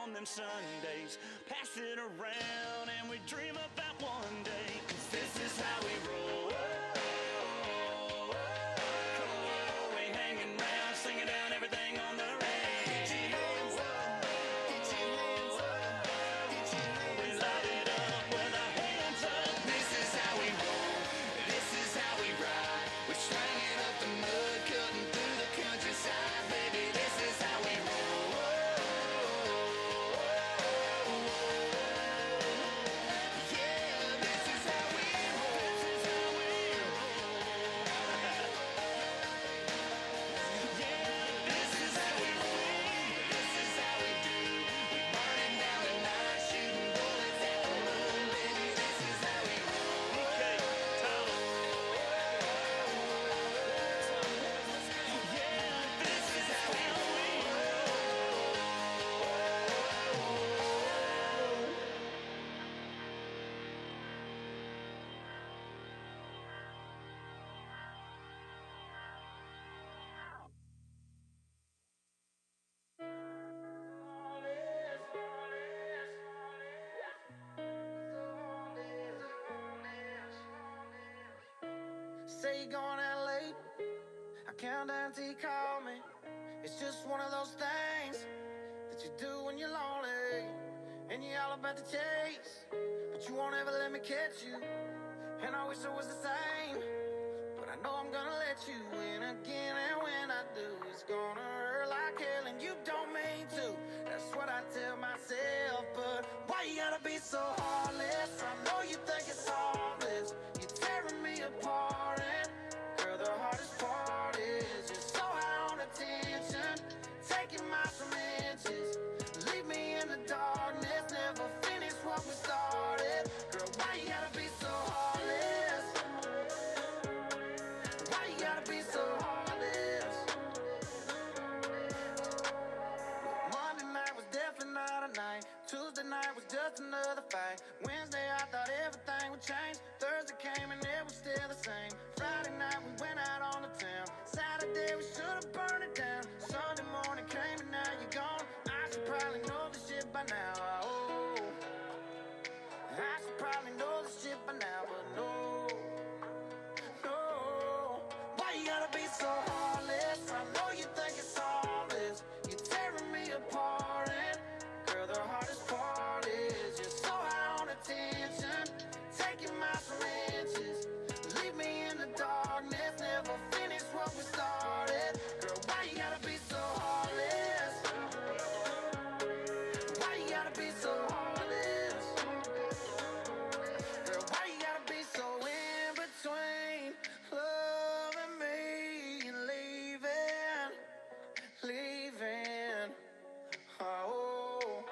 on them Sundays, pass it around and we dream about one day, 'cause this is how we roll. Cool, we hanging round, singing down everything on the radio. Get your hands up, get your hands up, get your hands up. We light it up with our hands up. This is how we roll, this is how we ride. We're slanging up the mud, cutting through the countryside. Baby, this is how we roll. Say you're going out late, I count down till you call me. It's just one of those things that you do when you're lonely, and you're all about the chase, but you won't ever let me catch you. And I wish I was the same, but I know I'm gonna let you in again. And when I do, it's gonna hurt like hell, and you don't mean to. That's what I tell myself. But why you gotta be so heartless? I know you think it's harmless. You're tearing me apart, and girl, the hardest part is you're so high on attention, taking my some inches. Leave me in the darkness, never finish what we started. Girl, why you gotta be so heartless? Why you gotta be so heartless? Monday night was definitely not a night. Tuesday night was just another fight. Wednesday I thought everything would change. Thursday came and it was still the same. Friday night we went out on the town. Saturday we should've burned it down. Sunday morning came and now you're gone. I should probably know this shit by now. Oh, I should probably know this shit by now, but no, no. Why you gotta be so heartless? I know you think it's harmless. You're tearing me apart, and girl, the hardest part is you're so high on attention, taking my some inches. Leave me in the darkness, never finish what we started. Girl, why you gotta be so heartless? Why you gotta be so heartless? Girl, why you gotta be so in between loving me and leaving, leaving? Oh,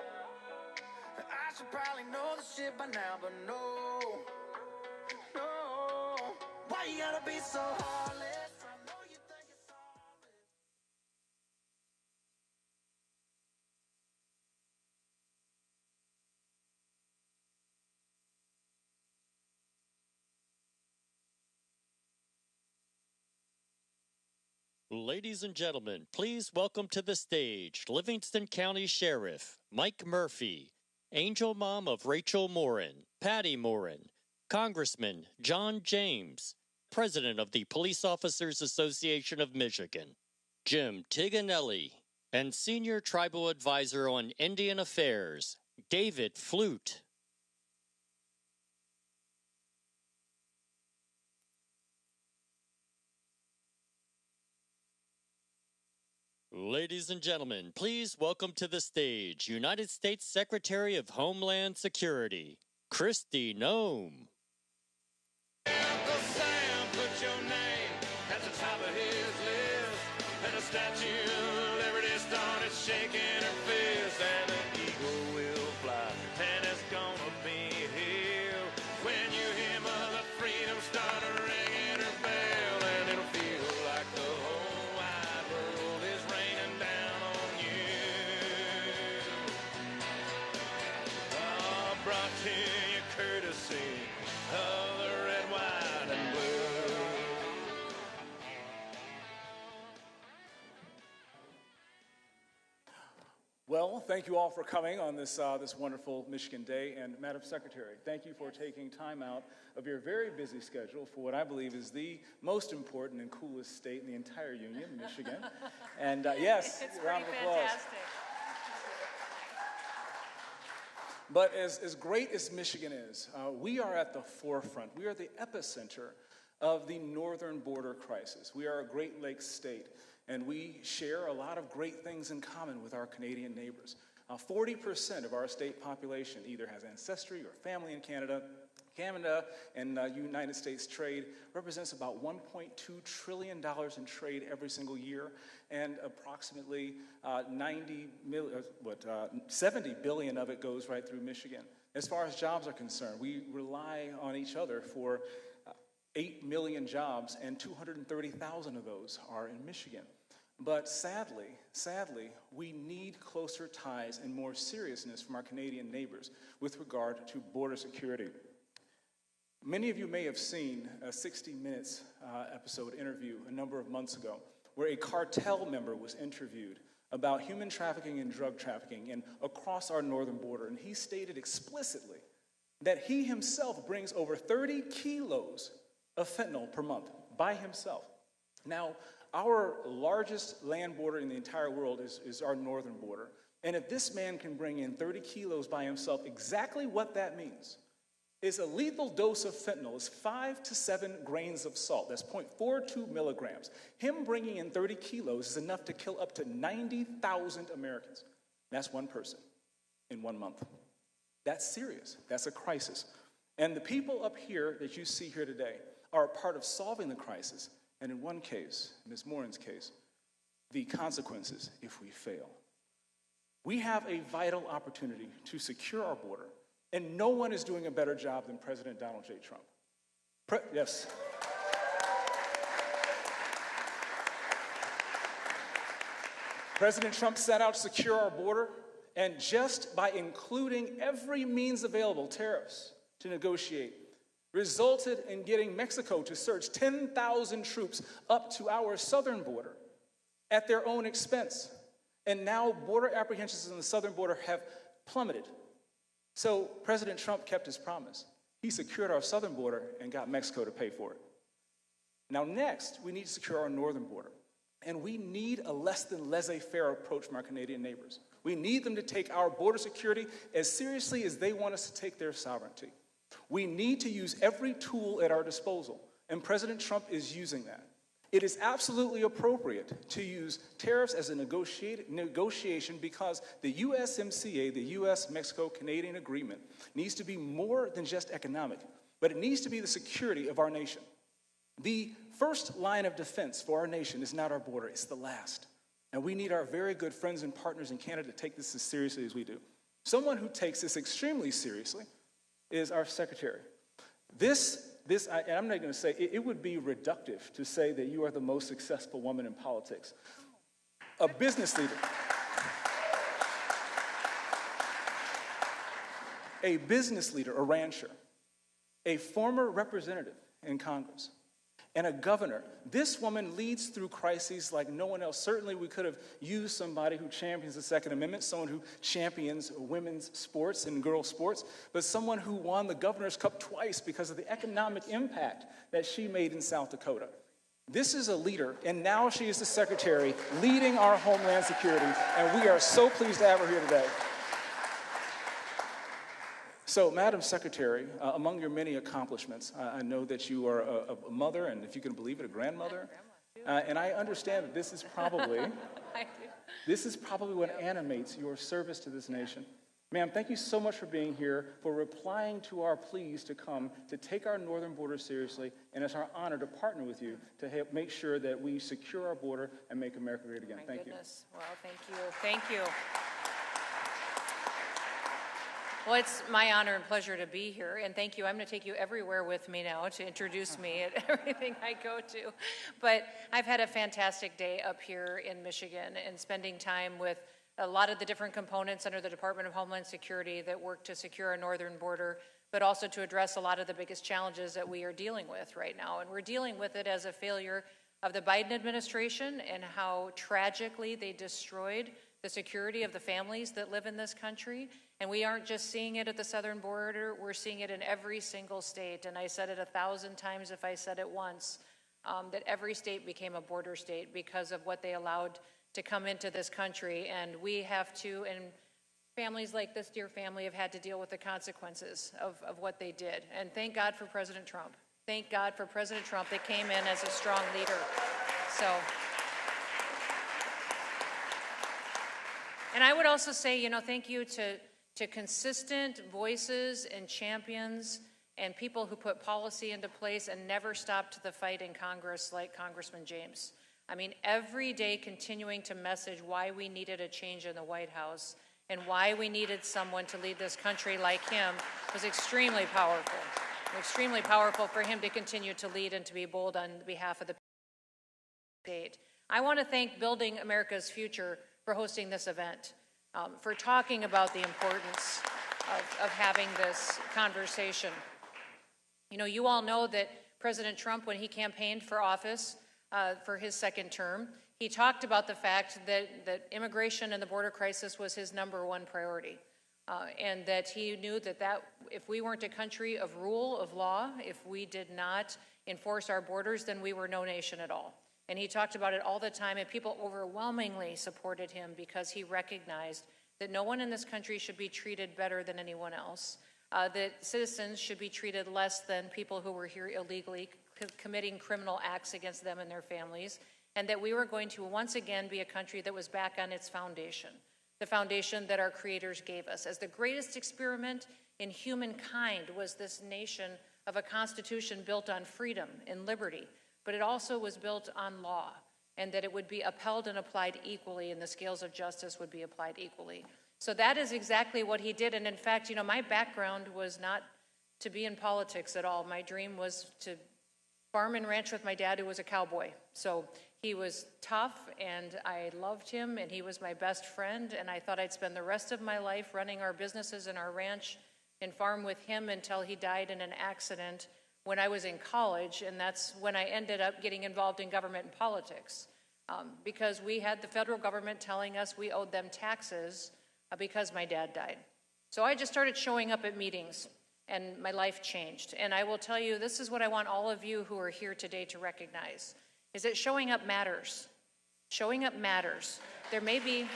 I should probably know this shit by now, but no, no. Why you gotta be so heartless? I know you think it's harmless. Ladies and gentlemen, please welcome to the stage Livingston County Sheriff Mike Murphy, Angel Mom of Rachel Morin, Patty Morin, Congressman John James, President of the Police Officers Association of Michigan, Jim Tiganelli, and Senior Tribal Advisor on Indian Affairs, David Flute. Ladies and gentlemen, please welcome to the stage United States Secretary of Homeland Security, Kristi Noem. Uncle Sam put your name at the top of his list, and the Statue of Liberty started shaking her fist, and an eagle will fly, and it's gonna be here when you hear Mother Freedom start ringing her bell, and it'll feel like the whole wide world is raining down on you. Brought to you courtesy of the red, white, and blue. Well, thank you all for coming on this wonderful Michigan Day. And Madam Secretary, thank you for taking time out of your very busy schedule for what I believe is the most important and coolest state in the entire union, Michigan. And yes, it's round of pretty applause. fantastic. But as great as Michigan is, we are at the forefront. We are the epicenter of the northern border crisis. We are a Great Lakes state, and we share a lot of great things in common with our Canadian neighbors. 40% of our state population either has ancestry or family in Canada. Canada and United States trade represents about $1.2 trillion in trade every single year, and approximately 70 billion of it goes right through Michigan. As far as jobs are concerned, we rely on each other for 8 million jobs, and 230,000 of those are in Michigan. But sadly, we need closer ties and more seriousness from our Canadian neighbors with regard to border security. Many of you may have seen a 60 Minutes episode interview a number of months ago where a cartel member was interviewed about human trafficking and drug trafficking and across our northern border. And he stated explicitly that he himself brings over 30 kilos of fentanyl per month by himself. Now, our largest land border in the entire world is our northern border. And if this man can bring in 30 kilos by himself, exactly what that means is a lethal dose of fentanyl is 5 to 7 grains of salt. That's 0.42 milligrams. Him bringing in 30 kilos is enough to kill up to 90,000 Americans. That's one person in 1 month. That's serious. That's a crisis. And the people up here that you see here today are a part of solving the crisis. And in one case, Ms. Morin's case, the consequences if we fail. We have a vital opportunity to secure our border. And no one is doing a better job than President Donald J. Trump. Yes. President Trump set out to secure our border, and just by including every means available, tariffs, to negotiate, resulted in getting Mexico to surge 10,000 troops up to our southern border at their own expense. And now border apprehensions on the southern border have plummeted. So President Trump kept his promise. He secured our southern border and got Mexico to pay for it. Now next, we need to secure our northern border. And we need a less than laissez-faire approach from our Canadian neighbors. We need them to take our border security as seriously as they want us to take their sovereignty. We need to use every tool at our disposal, and President Trump is using that. It is absolutely appropriate to use tariffs as a negotiation because the USMCA, the U.S.-Mexico-Canadian agreement, needs to be more than just economic, but it needs to be the security of our nation. The first line of defense for our nation is not our border, it's the last. And we need our very good friends and partners in Canada to take this as seriously as we do. Someone who takes this extremely seriously is our secretary. And I'm not going to say, it would be reductive to say that you are the most successful woman in politics. A business leader. A business leader, a rancher, a former representative in Congress, and a governor. This woman leads through crises like no one else. Certainly we could have used somebody who champions the Second Amendment, someone who champions women's sports and girls' sports, but someone who won the Governor's Cup twice because of the economic impact that she made in South Dakota. This is a leader, and now she is the secretary leading our Homeland Security, and we are so pleased to have her here today. So, Madam Secretary, among your many accomplishments, I know that you are a mother, and if you can believe it, a grandmother. And I understand that this is probably what animates your service to this nation. Ma'am, thank you so much for being here, for replying to our pleas to come, to take our northern border seriously, and it's our honor to partner with you to help make sure that we secure our border and make America great again. Thank you. Well, thank you. Thank you. Well, it's my honor and pleasure to be here, and thank you. I'm going to take you everywhere with me now to introduce me at everything I go to. But I've had a fantastic day up here in Michigan and spending time with a lot of the different components under the Department of Homeland Security that work to secure our northern border, but also to address a lot of the biggest challenges that we are dealing with right now. And we're dealing with it as a failure of the Biden administration and how tragically they destroyed the security of the families that live in this country. And we aren't just seeing it at the southern border, we're seeing it in every single state. And I said it 1,000 times if I said it once, that every state became a border state because of what they allowed to come into this country. And we have to, and families like this dear family have had to deal with the consequences of what they did. And thank God for President Trump. Thank God for President Trump that came in as a strong leader. So, and I would also say, you know, thank you to consistent voices and champions and people who put policy into place and never stopped the fight in Congress, like Congressman James. I mean, every day continuing to message why we needed a change in the White House and why we needed someone to lead this country like him was extremely powerful. Extremely powerful for him to continue to lead and to be bold on behalf of the state. I want to thank Building America's Future for hosting this event, for talking about the importance of having this conversation. You know, you all know that President Trump, when he campaigned for office for his second term, he talked about the fact that immigration and the border crisis was his #1 priority. And that he knew that if we weren't a country of rule of law, if we did not enforce our borders, then we were no nation at all. And he talked about it all the time, and people overwhelmingly supported him because he recognized that no one in this country should be treated better than anyone else, that citizens should be treated less than people who were here illegally committing criminal acts against them and their families, and that we were going to once again be a country that was back on its foundation. The foundation that our creators gave us. As the greatest experiment in humankind was this nation of a constitution built on freedom and liberty, but it also was built on law, and that it would be upheld and applied equally, and the scales of justice would be applied equally. So that is exactly what he did, and in fact, you know, my background was not to be in politics at all. My dream was to farm and ranch with my dad, who was a cowboy. So he was tough, and I loved him, and he was my best friend, and I thought I'd spend the rest of my life running our businesses and our ranch and farm with him until he died in an accident when I was in college, and that's when I ended up getting involved in government and politics, because we had the federal government telling us we owed them taxes because my dad died. So I just started showing up at meetings, and my life changed. And I will tell you, this is what I want all of you who are here today to recognize, is that showing up matters. Showing up matters. There may be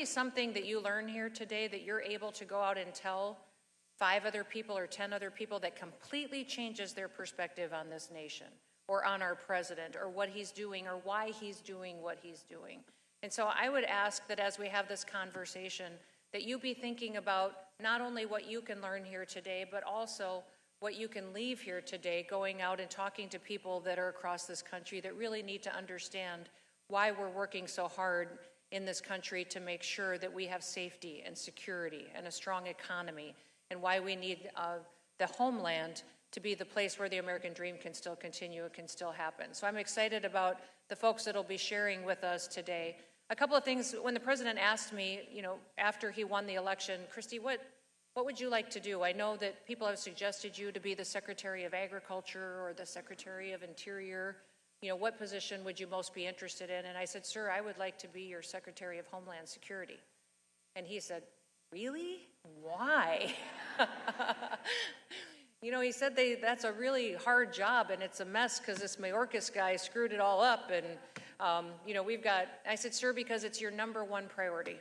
something that you learn here today that you're able to go out and tell 5 other people or 10 other people that completely changes their perspective on this nation or on our president or what he's doing or why he's doing what he's doing. And so I would ask that as we have this conversation, that you be thinking about not only what you can learn here today, but also what you can leave here today, going out and talking to people that are across this country that really need to understand why we're working so hard in this country to make sure that we have safety and security and a strong economy, and why we need the homeland to be the place where the American dream can still continue, it can still happen. So I'm excited about the folks that will be sharing with us today. A couple of things, when the president asked me, you know, after he won the election, Kristi, what would you like to do? I know that people have suggested you to be the Secretary of Agriculture or the Secretary of Interior. You know, what position would you most be interested in? And I said, sir, I would like to be your Secretary of Homeland Security. And he said, really? Why? You know, he said that's a really hard job, and it's a mess because this Mayorkas guy screwed it all up. And, you know, I said, sir, because it's your #1 priority.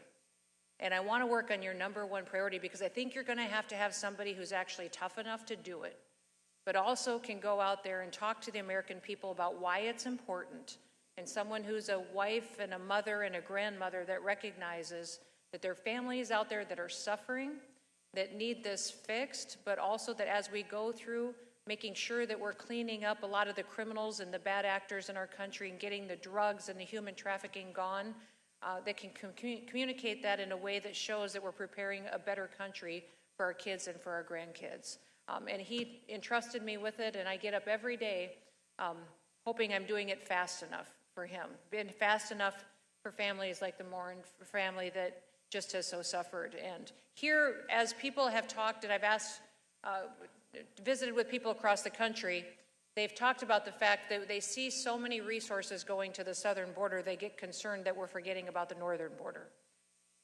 And I want to work on your #1 priority because I think you're going to have somebody who's actually tough enough to do it, but also can go out there and talk to the American people about why it's important, and someone who's a wife and a mother and a grandmother that recognizes that there are families out there that are suffering, that need this fixed, but also that as we go through making sure that we're cleaning up a lot of the criminals and the bad actors in our country and getting the drugs and the human trafficking gone, that can communicate that in a way that shows that we're preparing a better country for our kids and for our grandkids. And he entrusted me with it, and I get up every day hoping I'm doing it fast enough for him, been fast enough for families like the Morin family that just has so suffered. And here, as people have talked, and I've visited with people across the country, They've talked about the fact that they see so many resources going to the southern border, they get concerned that we're forgetting about the northern border.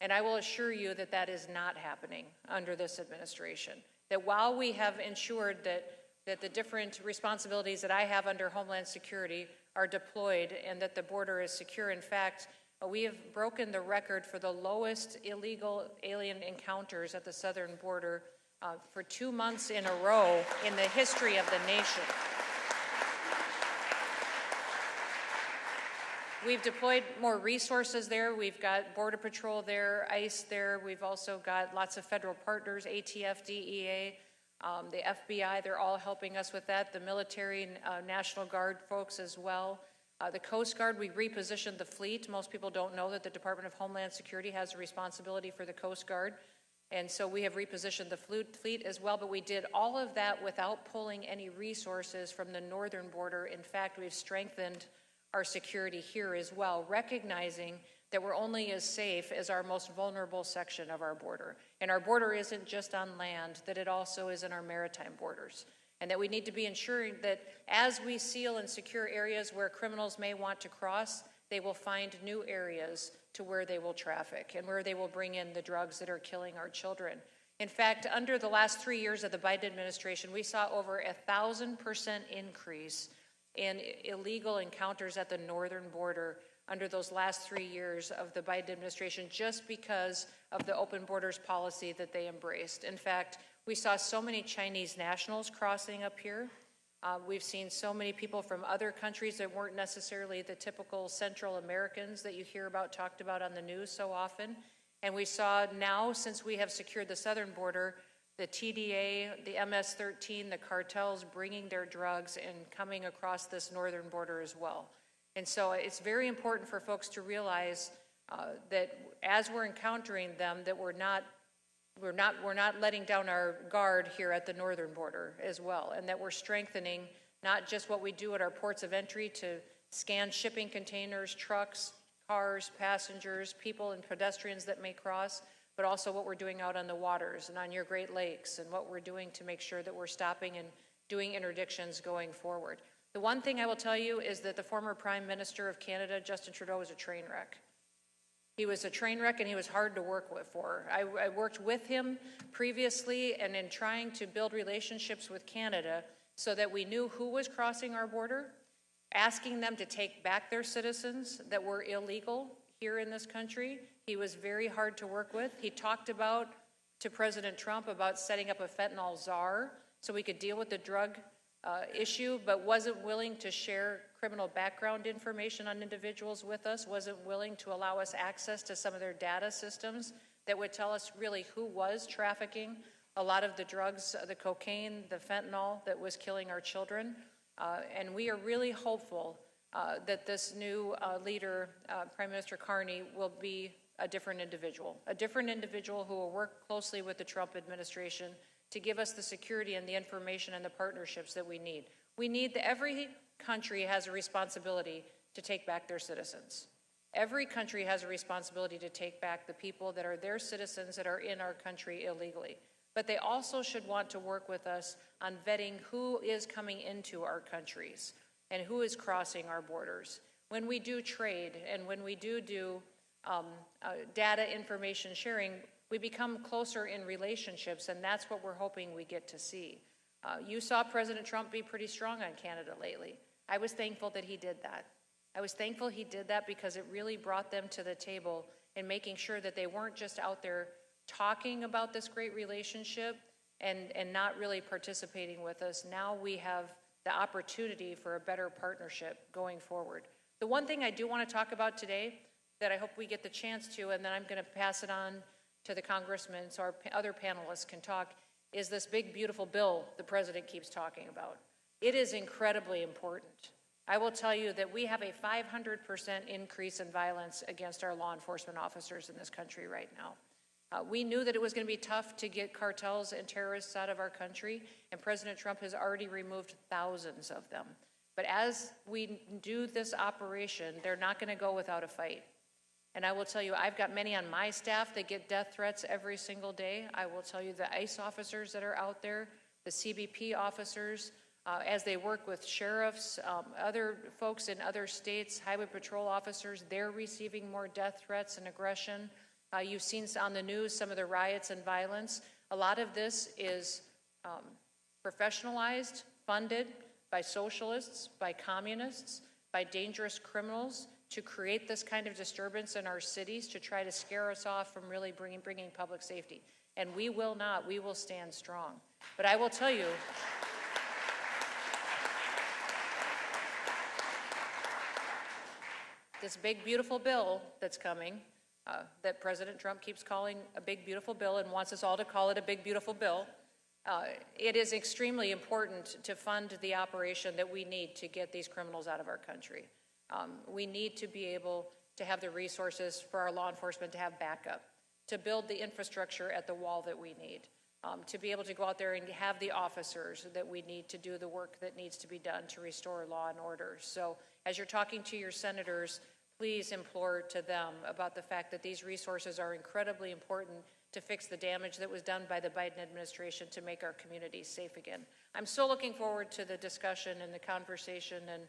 And I will assure you that that is not happening under this administration. That while we have ensured that the different responsibilities that I have under Homeland Security are deployed and that the border is secure, in fact, we have broken the record for the lowest illegal alien encounters at the southern border for 2 months in a row in the history of the nation. We've deployed more resources there. We've got Border Patrol there, ICE there. We've also got lots of federal partners, ATF, DEA, the FBI. They're all helping us with that. The military, National Guard folks as well. The Coast Guard, we repositioned the fleet. Most people don't know that the Department of Homeland Security has a responsibility for the Coast Guard. And so we have repositioned the fleet as well, but we did all of that without pulling any resources from the northern border. In fact, we've strengthened our security here as well, recognizing that we're only as safe as our most vulnerable section of our border. And our border isn't just on land, that it also is in our maritime borders. And that we need to be ensuring that as we seal and secure areas where criminals may want to cross, they will find new areas to where they will traffic and where they will bring in the drugs that are killing our children. In fact, under the last 3 years of the Biden administration, we saw over 1,000% increase in illegal encounters at the northern border under those last 3 years of the Biden administration, just because of the open borders policy that they embraced. In fact, we saw so many Chinese nationals crossing up here. We've seen so many people from other countries that weren't necessarily the typical Central Americans that you hear about, talked about on the news so often. And we saw now, since we have secured the southern border, the TDA, the MS-13, the cartels bringing their drugs and coming across this northern border as well. And so it's very important for folks to realize that as we're encountering them, that we're not letting down our guard here at the northern border as well, and that we're strengthening not just what we do at our ports of entry to scan shipping containers, trucks, cars, passengers, people and pedestrians that may cross, but also what we're doing out on the waters and on your Great Lakes, and what we're doing to make sure that we're stopping and doing interdictions going forward. The one thing I will tell you is that the former Prime Minister of Canada, Justin Trudeau, was a train wreck. He was a train wreck, and he was hard to work for. I worked with him previously and in trying to build relationships with Canada so that we knew who was crossing our border, asking them to take back their citizens that were illegal here in this country. He was very hard to work with. He talked to President Trump about setting up a fentanyl czar so we could deal with the drug issue, but wasn't willing to share criminal background information on individuals with us, wasn't willing to allow us access to some of their data systems that would tell us really who was trafficking a lot of the drugs, the cocaine, the fentanyl that was killing our children. And we are really hopeful that this new leader, Prime Minister Carney, will be a different individual who will work closely with the Trump administration to give us the security and the information and the partnerships that we need. We need that every country has a responsibility to take back their citizens. Every country has a responsibility to take back the people that are their citizens that are in our country illegally. But they also should want to work with us on vetting who is coming into our countries and who is crossing our borders. When we do trade and when we do data information sharing, we become closer in relationships, and that's what we're hoping we get to see. You saw President Trump be pretty strong on Canada lately. I was thankful that he did that. I was thankful he did that because it really brought them to the table in making sure that they weren't just out there talking about this great relationship and not really participating with us. Now we have the opportunity for a better partnership going forward. The one thing I do want to talk about today that I hope we get the chance to, and then I'm going to pass it on to the congressmen so our other panelists can talk, is this big, beautiful bill the president keeps talking about. It is incredibly important. I will tell you that we have a 500% increase in violence against our law enforcement officers in this country right now. We knew that it was going to be tough to get cartels and terrorists out of our country, and President Trump has already removed thousands of them. But as we do this operation, they're not going to go without a fight. And I will tell you, I've got many on my staff that get death threats every single day. I will tell you the ICE officers that are out there, the CBP officers, as they work with sheriffs, other folks in other states, highway patrol officers, they're receiving more death threats and aggression. You've seen on the news some of the riots and violence. A lot of this is professionalized, funded by socialists, by communists, by dangerous criminals to create this kind of disturbance in our cities to try to scare us off from really bringing public safety. And we will not. We will stand strong. But I will tell you, this big, beautiful bill that's coming, that President Trump keeps calling a big, beautiful bill and wants us all to call it a big, beautiful bill, it is extremely important to fund the operation that we need to get these criminals out of our country. We need to be able to have the resources for our law enforcement to have backup, to build the infrastructure at the wall that we need, to be able to go out there and have the officers that we need to do the work that needs to be done to restore law and order. So as you're talking to your senators, please implore to them about the fact that these resources are incredibly important to fix the damage that was done by the Biden administration to make our communities safe again. I'm so looking forward to the discussion and the conversation, and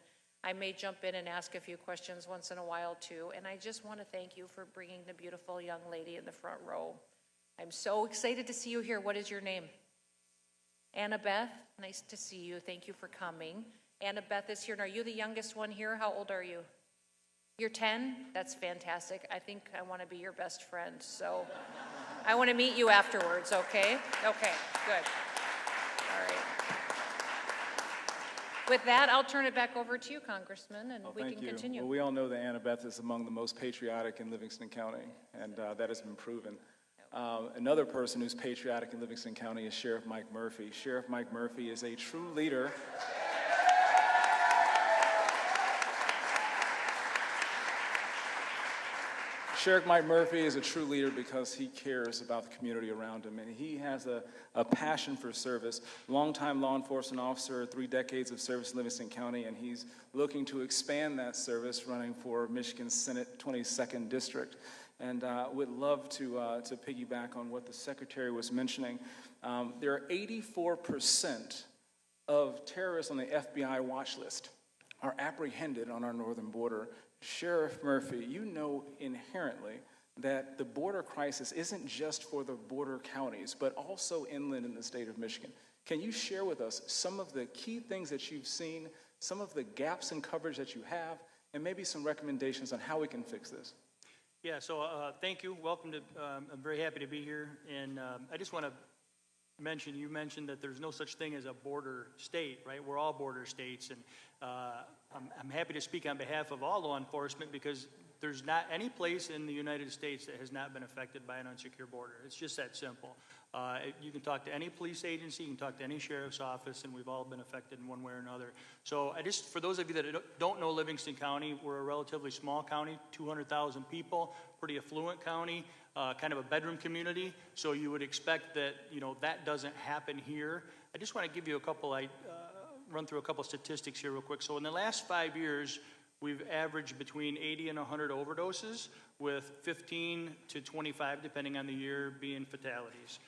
I may jump in and ask a few questions once in a while too. And I just want to thank you for bringing the beautiful young lady in the front row. I'm so excited to see you here. What is your name? Annabeth, nice to see you. Thank you for coming. Annabeth is here. And are you the youngest one here? How old are you? You're 10? That's fantastic. I think I want to be your best friend. So I want to meet you afterwards, okay? Okay, good. All right. With that, I'll turn it back over to you, Congressman, and we can continue. Well, we all know that Annabeth is among the most patriotic in Livingston County, and that has been proven. Another person who's patriotic in Livingston County is Sheriff Mike Murphy. Sheriff Mike Murphy is a true leader. Sheriff Mike Murphy is a true leader because he cares about the community around him, and he has a passion for service. Longtime law enforcement officer, 3 decades of service in Livingston County, and he's looking to expand that service, running for Michigan Senate 22nd District. And would love to piggyback on what the Secretary was mentioning. There are 84% of terrorists on the FBI watch list are apprehended on our northern border. Sheriff Murphy, you know inherently that the border crisis isn't just for the border counties, but also inland in the state of Michigan. Can you share with us some of the key things that you've seen, some of the gaps in coverage that you have, and maybe some recommendations on how we can fix this? Yeah, so thank you. Welcome to, I'm very happy to be here. And I just want to mention, you mentioned that there's no such thing as a border state, right? We're all border states. And I'm happy to speak on behalf of all law enforcement because there's not any place in the United States that has not been affected by an unsecure border. It's just that simple. You can talk to any police agency, you can talk to any sheriff's office, and we've all been affected in one way or another. So for those of you that don't know Livingston County, we're a relatively small county, 200,000 people, pretty affluent county, kind of a bedroom community. So you would expect that, that doesn't happen here. I just want to give you run through a couple statistics here real quick. So in the last 5 years, we've averaged between 80 and 100 overdoses, with 15 to 25, depending on the year, being fatalities.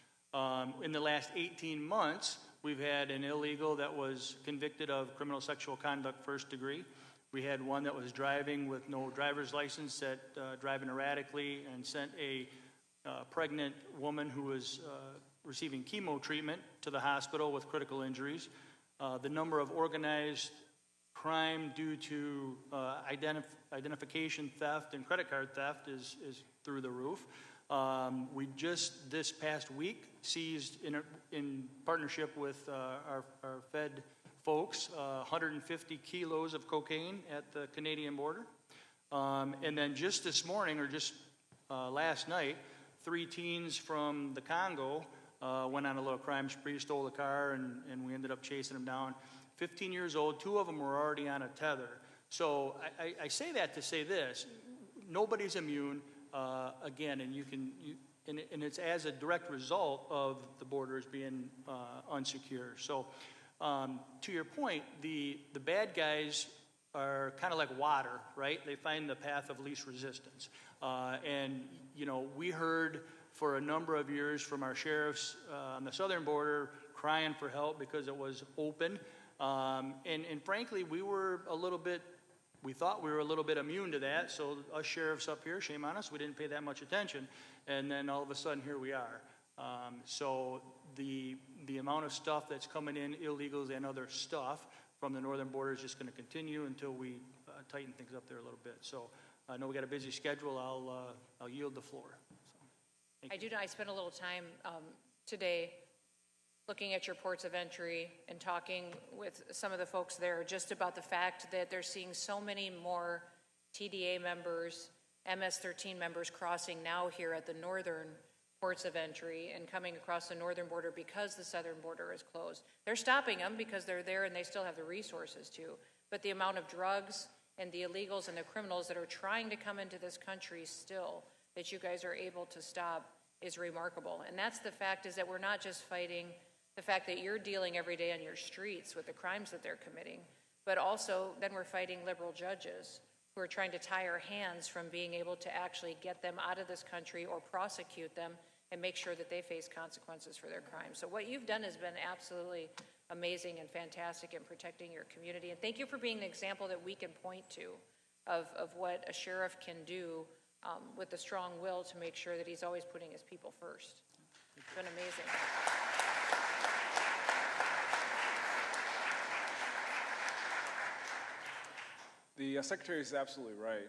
In the last 18 months, we've had an illegal that was convicted of criminal sexual conduct first degree. We had one that was driving with no driver's license, driving erratically, and sent a pregnant woman who was receiving chemo treatment to the hospital with critical injuries. The number of organized crime due to identification theft and credit card theft is through the roof. We just this past week seized, in partnership with our Fed folks, 150 kilos of cocaine at the Canadian border. And then just this morning, or just last night, 3 teens from the Congo went on a little crime spree, stole a car, and we ended up chasing them down. 15 years old, 2 of them were already on a tether. So I say that to say this: nobody's immune. Again, and it's as a direct result of the borders being unsecure. So, to your point, the bad guys are kind of like water, right? They find the path of least resistance. And we heard for a number of years from our sheriffs on the southern border crying for help because it was open. And frankly, we thought we were a little bit immune to that, so us sheriffs up here, shame on us, we didn't pay that much attention, and then all of a sudden, here we are. So the amount of stuff that's coming in, illegals and other stuff, from the northern border is just going to continue until we tighten things up there a little bit. So I know we got a busy schedule. I'll yield the floor. So, I do know I spent a little time today looking at your ports of entry and talking with some of the folks there just about the fact that they're seeing so many more TDA members, MS-13 members crossing now here at the northern ports of entry and coming across the northern border because the southern border is closed. They're stopping them because they're there and they still have the resources to. But the amount of drugs and the illegals and the criminals that are trying to come into this country still that you guys are able to stop is remarkable. And that's the fact, is that we're not just fighting the fact that you're dealing every day on your streets with the crimes that they're committing, but also then we're fighting liberal judges who are trying to tie our hands from being able to actually get them out of this country or prosecute them and make sure that they face consequences for their crimes. So what you've done has been absolutely amazing and fantastic in protecting your community. And thank you for being an example that we can point to of what a sheriff can do with the strong will to make sure that he's always putting his people first. It's been amazing. The Secretary is absolutely right.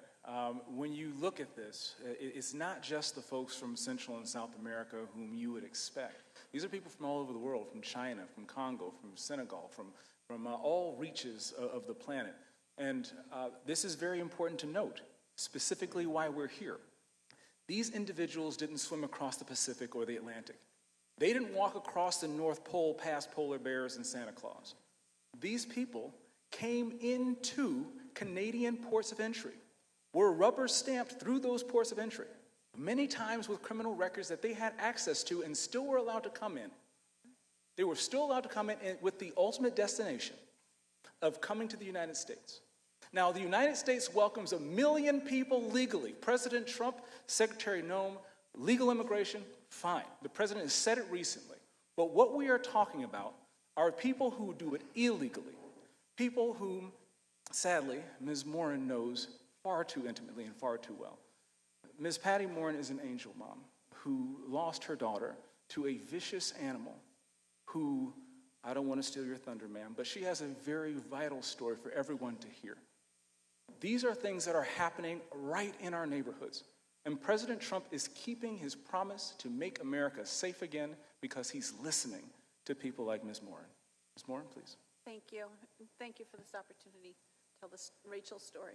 When you look at this, it's not just the folks from Central and South America whom you would expect. These are people from all over the world, from China, from Congo, from Senegal, from all reaches of the planet. And this is very important to note, specifically why we're here. These individuals didn't swim across the Pacific or the Atlantic. They didn't walk across the North Pole past polar bears and Santa Claus. These people came into Canadian ports of entry, were rubber stamped through those ports of entry, many times with criminal records that they had access to and still were allowed to come in. They were still allowed to come in with the ultimate destination of coming to the United States. Now, the United States welcomes 1 million people legally. President Trump, Secretary Noem, legal immigration, fine. The president has said it recently. But what we are talking about are people who do it illegally, people whom, sadly, Ms. Morin knows far too intimately and far too well. Ms. Patty Morin is an angel mom who lost her daughter to a vicious animal who, I don't want to steal your thunder, ma'am, but she has a very vital story for everyone to hear. These are things that are happening right in our neighborhoods. And President Trump is keeping his promise to make America safe again because he's listening to people like Ms. Morin. Ms. Morin, please. Thank you. Thank you for this opportunity to tell this Rachel's story.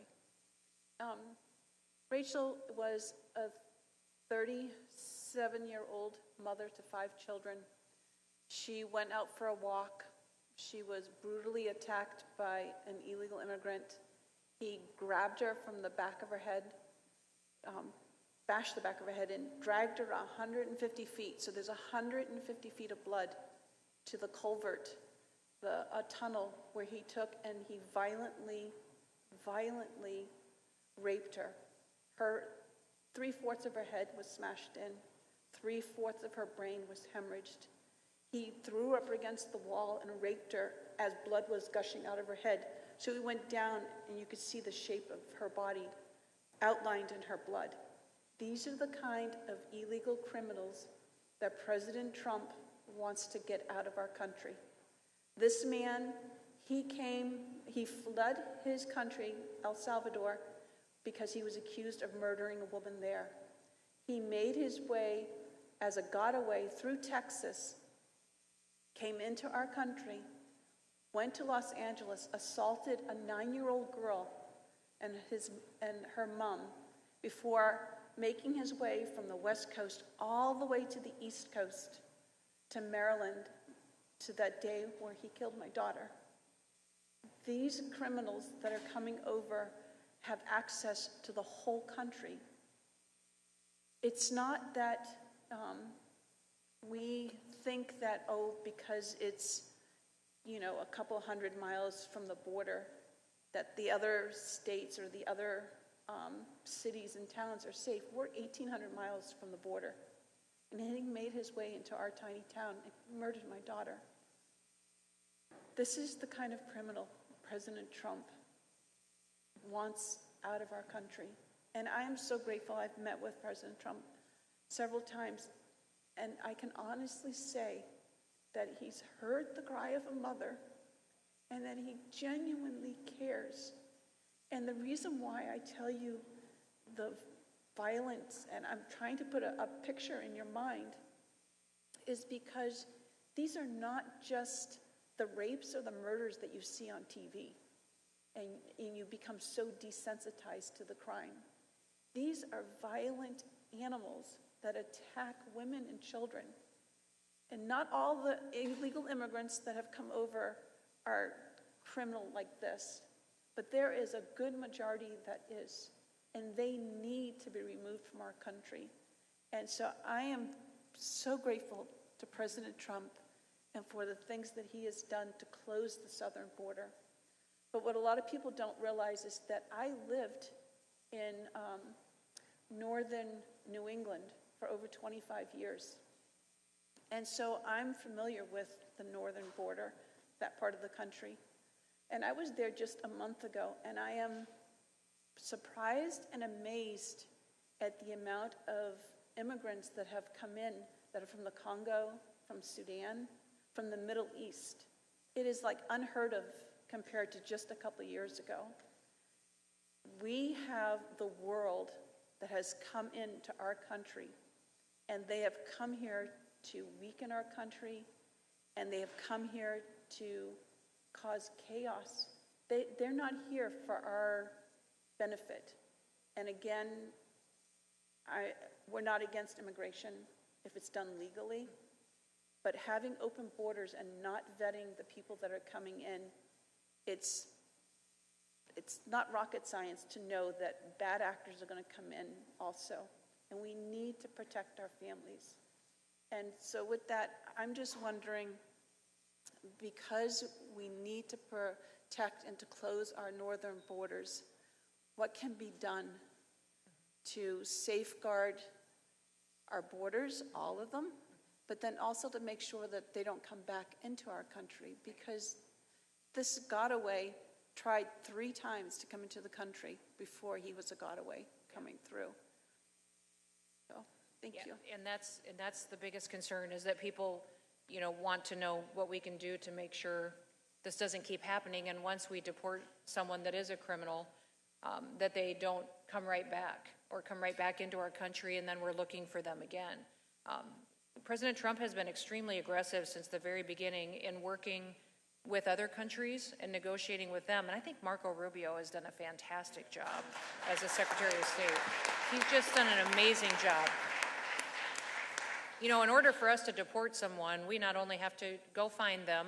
Rachel was a 37-year-old mother to 5 children. She went out for a walk. She was brutally attacked by an illegal immigrant. He grabbed her from the back of her head, bashed the back of her head and dragged her 150 feet. So there's 150 feet of blood to the culvert, a tunnel where he took and he violently raped her. Her 3/4 of her head was smashed in. 3/4 of her brain was hemorrhaged. He threw her up against the wall and raped her as blood was gushing out of her head. So he went down and you could see the shape of her body outlined in her blood. These are the kind of illegal criminals that President Trump wants to get out of our country. This man, he fled his country, El Salvador, because he was accused of murdering a woman there. He made his way as a getaway through Texas, came into our country, went to Los Angeles, assaulted a 9-year-old girl and her mom before making his way from the West Coast all the way to the East Coast to Maryland to that day where he killed my daughter. These criminals that are coming over have access to the whole country. It's not that we think that, because it's, a couple 100 miles from the border, that the other states or the other cities and towns are safe. We're 1,800 miles from the border. And he made his way into our tiny town and murdered my daughter. This is the kind of criminal President Trump wants out of our country. And I am so grateful. I've met with President Trump several times, and I can honestly say that he's heard the cry of a mother and that he genuinely cares. And the reason why I tell you the violence, and I'm trying to put a picture in your mind, is because these are not just the rapes or the murders that you see on TV, and you become so desensitized to the crime. These are violent animals that attack women and children. And not all the illegal immigrants that have come over are criminal like this, but there is a good majority that is, and they need to be removed from our country. And so I am so grateful to President Trump and for the things that he has done to close the southern border. But what a lot of people don't realize is that I lived in northern New England for over 25 years. And so I'm familiar with the northern border, that part of the country. And I was there just a month ago, and I am surprised and amazed at the amount of immigrants that have come in that are from the Congo, from Sudan, from the Middle East. It is like unheard of compared to just a couple years ago. We have the world that has come into our country, and they have come here to weaken our country, and they have come here to cause chaos. They're not here for our benefit. And again, we're not against immigration if it's done legally, but having open borders and not vetting the people that are coming in, it's not rocket science to know that bad actors are going to come in also. And we need to protect our families. And so with that, I'm just wondering, because we need to protect and to close our northern borders, what can be done to safeguard our borders, all of them, but then also to make sure that they don't come back into our country? Because this Godaway tried 3 times to come into the country before he was a Godaway coming through. So, thank you. And that's the biggest concern, is that people, want to know what we can do to make sure this doesn't keep happening. And once we deport someone that is a criminal, that they don't come right back or come right back into our country, and then we're looking for them again. President Trump has been extremely aggressive since the very beginning in working with other countries and negotiating with them. And I think Marco Rubio has done a fantastic job as a Secretary of State. He's just done an amazing job. In order for us to deport someone, we not only have to go find them,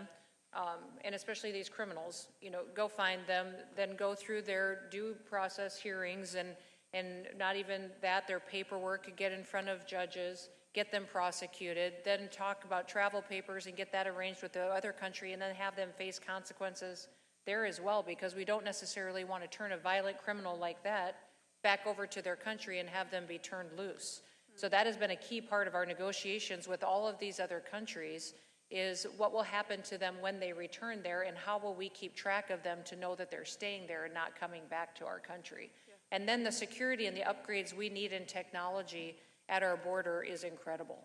and especially these criminals, go find them, then go through their due process hearings, and not even that, their paperwork, get in front of judges, get them prosecuted, then talk about travel papers and get that arranged with the other country, and then have them face consequences there as well, because we don't necessarily want to turn a violent criminal like that back over to their country and have them be turned loose. So that has been a key part of our negotiations with all of these other countries, is what will happen to them when they return there, and how will we keep track of them to know that they're staying there and not coming back to our country. Yeah. And then the security and the upgrades we need in technology at our border is incredible.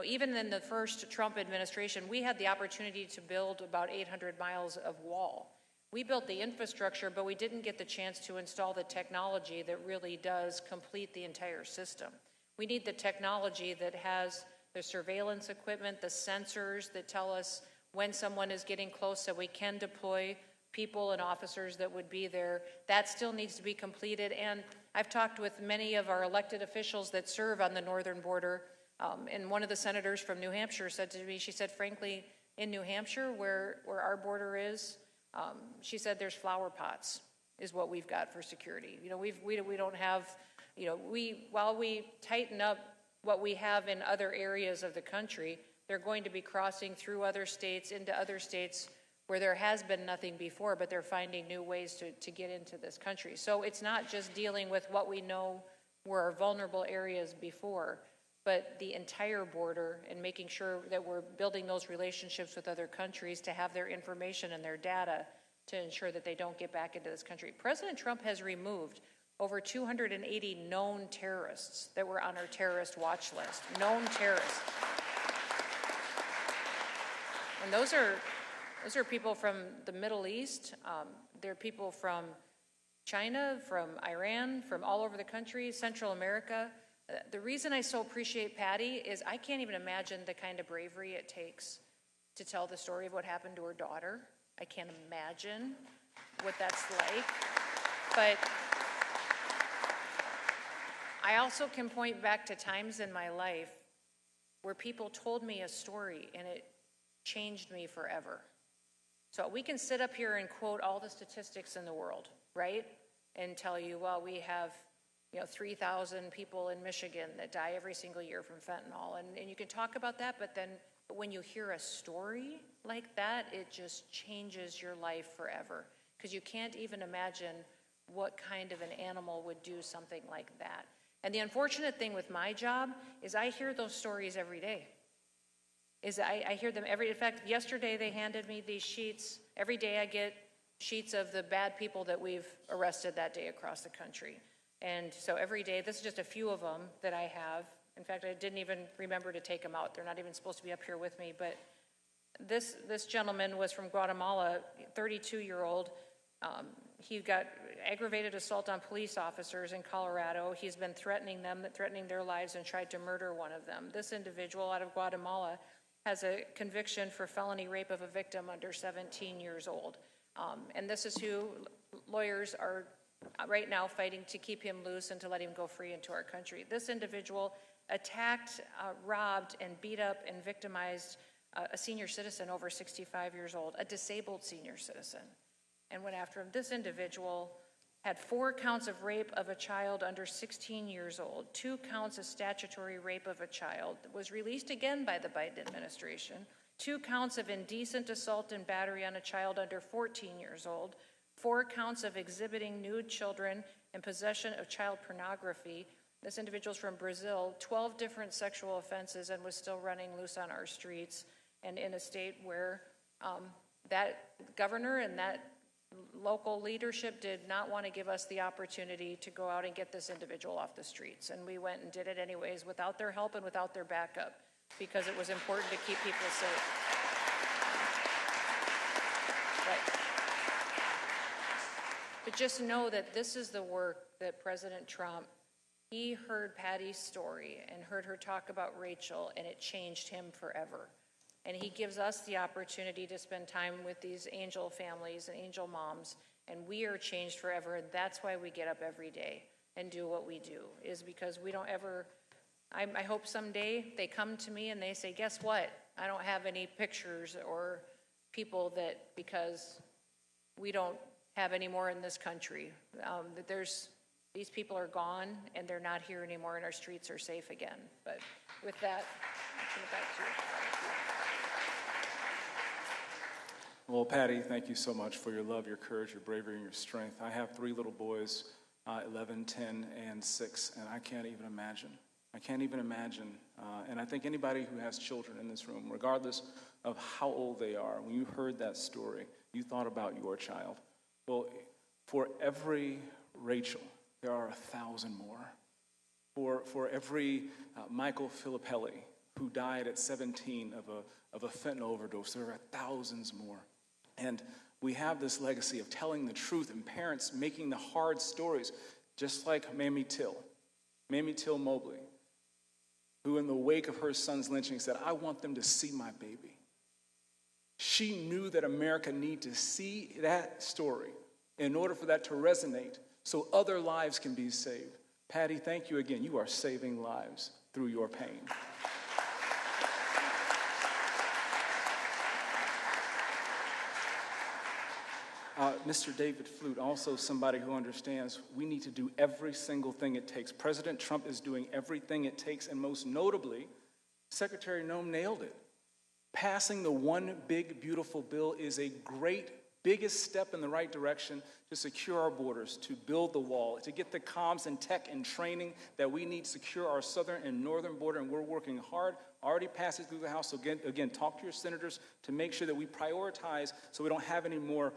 Even in the first Trump administration, we had the opportunity to build about 800 miles of wall. We built the infrastructure, but we didn't get the chance to install the technology that really does complete the entire system. We need the technology that has the surveillance equipment, the sensors that tell us when someone is getting close, so we can deploy people and officers that would be there. That still needs to be completed. And I've talked with many of our elected officials that serve on the northern border. And one of the senators from New Hampshire said to me, she said, frankly, in New Hampshire, where our border is, she said there's flower pots is what we've got for security. We don't have, while we tighten up what we have in other areas of the country, they're going to be crossing through other states, into other states where there has been nothing before, but they're finding new ways to get into this country. So it's not just dealing with what we know were our vulnerable areas before, but the entire border and making sure that we're building those relationships with other countries to have their information and their data to ensure that they don't get back into this country. President Trump has removed over 280 known terrorists that were on our terrorist watch list, known terrorists. And those are people from the Middle East. They're people from China, from Iran, from all over the country, Central America. The reason I so appreciate Patty is I can't even imagine the kind of bravery it takes to tell the story of what happened to her daughter. I can't imagine what that's like. But I also can point back to times in my life where people told me a story and it changed me forever. So we can sit up here and quote all the statistics in the world, right? And tell you, well, we have 3,000 people in Michigan that die every single year from fentanyl. And you can talk about that, but then when you hear a story like that, it just changes your life forever. Because you can't even imagine what kind of an animal would do something like that. And the unfortunate thing with my job is I hear those stories every day. I hear them in fact, yesterday they handed me these sheets. Every day I get sheets of the bad people that we've arrested that day across the country. And so every day, this is just a few of them that I have. In fact, I didn't even remember to take them out. They're not even supposed to be up here with me. But this gentleman was from Guatemala, 32-year-old. He got aggravated assault on police officers in Colorado. He's been threatening their lives, and tried to murder one of them. This individual out of Guatemala has a conviction for felony rape of a victim under 17 years old. And this is who lawyers are right now fighting to keep him loose and to let him go free into our country. This individual attacked, robbed, and beat up and victimized a senior citizen over 65 years old, a disabled senior citizen, and went after him. This individual had 4 counts of rape of a child under 16 years old, 2 counts of statutory rape of a child that was released again by the Biden administration, 2 counts of indecent assault and battery on a child under 14 years old, 4 counts of exhibiting nude children and possession of child pornography. This individual's from Brazil, 12 different sexual offenses, and was still running loose on our streets, and in a state where that governor and that local leadership did not want to give us the opportunity to go out and get this individual off the streets. And we went and did it anyways without their help and without their backup, because it was important to keep people safe. But just know that this is the work that President Trump, he heard Patty's story and heard her talk about Rachel, and it changed him forever. And he gives us the opportunity to spend time with these angel families and angel moms, and we are changed forever. And that's why we get up every day and do what we do, is because we don't ever, I hope someday they come to me and they say, guess what? I don't have any pictures or people that, because we don't have any more in this country, that these people are gone and they're not here anymore, and our streets are safe again. But with that, I'll turn it back to you. Well, Patty, thank you so much for your love, your courage, your bravery, and your strength. I have 3 little boys, 11, 10, and 6, and I can't even imagine. And I think anybody who has children in this room, regardless of how old they are, when you heard that story, you thought about your child. Well, for every Rachel, there are 1,000 more. For every Michael Filippelli, who died at 17 of a fentanyl overdose, there are thousands more. And we have this legacy of telling the truth and parents making the hard stories, just like Mamie Till Mobley, who in the wake of her son's lynching said, I want them to see my baby. She knew that America needed to see that story in order for that to resonate so other lives can be saved. Patty, thank you again. You are saving lives through your pain. Mr. David Flute, also somebody who understands we need to do every single thing it takes. President Trump is doing everything it takes, and most notably, Secretary Noem nailed it. Passing the one big, beautiful bill is a great biggest step in the right direction to secure our borders, to build the wall, to get the comms and tech and training that we need to secure our southern and northern border, and we're working hard. Already passed it through the House, so again, talk to your senators to make sure that we prioritize so we don't have any more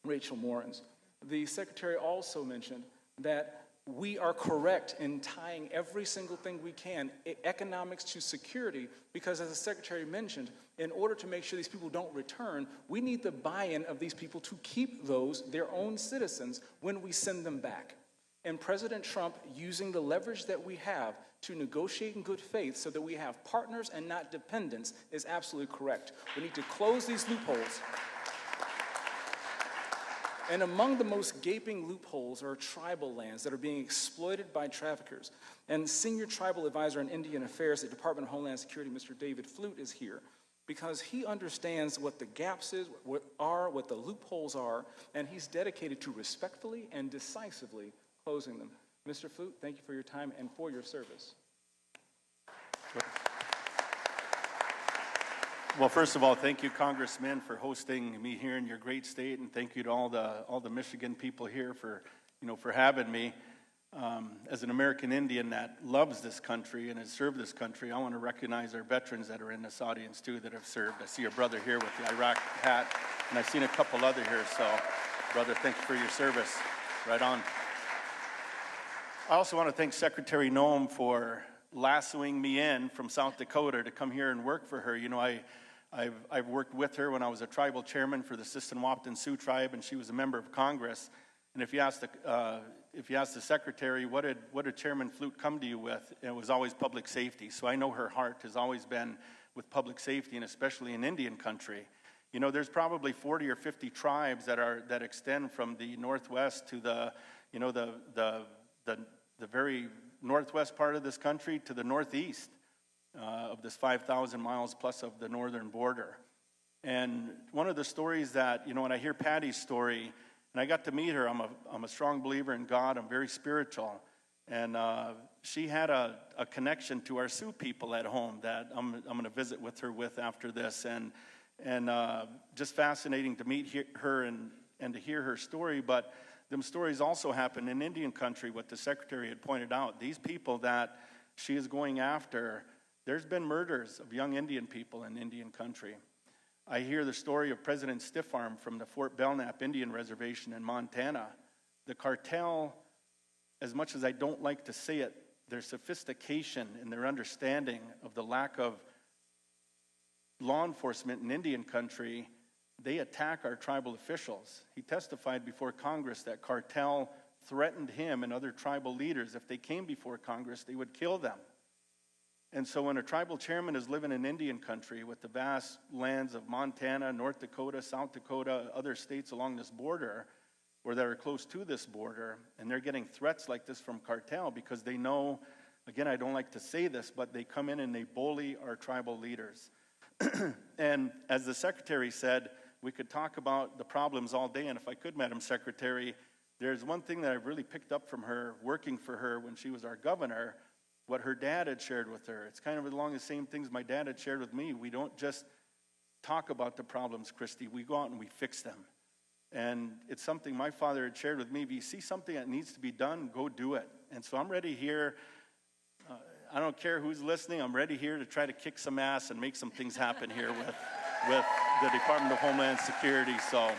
Rachel Morrins. The Secretary also mentioned that we are correct in tying every single thing we can, economics to security, because as the Secretary mentioned, in order to make sure these people don't return, we need the buy-in of these people to keep those their own citizens when we send them back. And President Trump, using the leverage that we have to negotiate in good faith so that we have partners and not dependents, is absolutely correct. We need to close these loopholes. And among the most gaping loopholes are tribal lands that are being exploited by traffickers. And Senior Tribal Advisor on Indian Affairs at Department of Homeland Security, Mr. David Flute, is here because he understands what the gaps is, what the loopholes are, and he's dedicated to respectfully and decisively closing them. Mr. Flute, thank you for your time and for your service. Well, first of all, thank you, Congressman, for hosting me here in your great state, and thank you to all the Michigan people here for having me. As an American Indian that loves this country and has served this country, I want to recognize our veterans that are in this audience too that have served. I see your brother here with the Iraq hat, and I've seen a couple other here. So, brother, thank you for your service. Right on. I also want to thank Secretary Noem for lassoing me in from South Dakota to come here and work for her. You know, I've worked with her when I was a tribal chairman for the Sistenwapton Sioux tribe, and she was a member of Congress. And if you ask the secretary, what did Chairman Flute come to you with? It was always public safety. So I know her heart has always been with public safety, and especially in Indian country. You know, there's probably 40 or 50 tribes that extend from the northwest to the very northwest part of this country to the northeast of this 5,000 miles plus of the northern border. And one of the stories that, when I hear Patty's story, and I got to meet her, I'm a strong believer in God, I'm very spiritual, and she had a connection to our Sioux people at home that I'm going to visit with her after this, and just fascinating to meet her and to hear her story. But them stories also happen in Indian country, what the Secretary had pointed out. These people that she is going after, there's been murders of young Indian people in Indian country. I hear the story of President Stiffarm from the Fort Belknap Indian Reservation in Montana. The cartel, as much as I don't like to say it, their sophistication and their understanding of the lack of law enforcement in Indian country, they attack our tribal officials. He testified before Congress that cartel threatened him and other tribal leaders. If they came before Congress, they would kill them. And so when a tribal chairman is living in Indian country with the vast lands of Montana, North Dakota, South Dakota, other states along this border, or that are close to this border, and they're getting threats like this from cartel because they know, again, I don't like to say this, but they come in and they bully our tribal leaders. And as the Secretary said, we could talk about the problems all day, and if I could, Madam Secretary, there's one thing that I've really picked up from her, working for her when she was our governor, what her dad had shared with her. It's kind of along the same things my dad had shared with me. We don't just talk about the problems, Kristi. We go out and we fix them. And it's something my father had shared with me. If you see something that needs to be done, go do it. And so I'm ready here. I don't care who's listening. I'm ready here to try to kick some ass and make some things happen here with the Department of Homeland Security. So,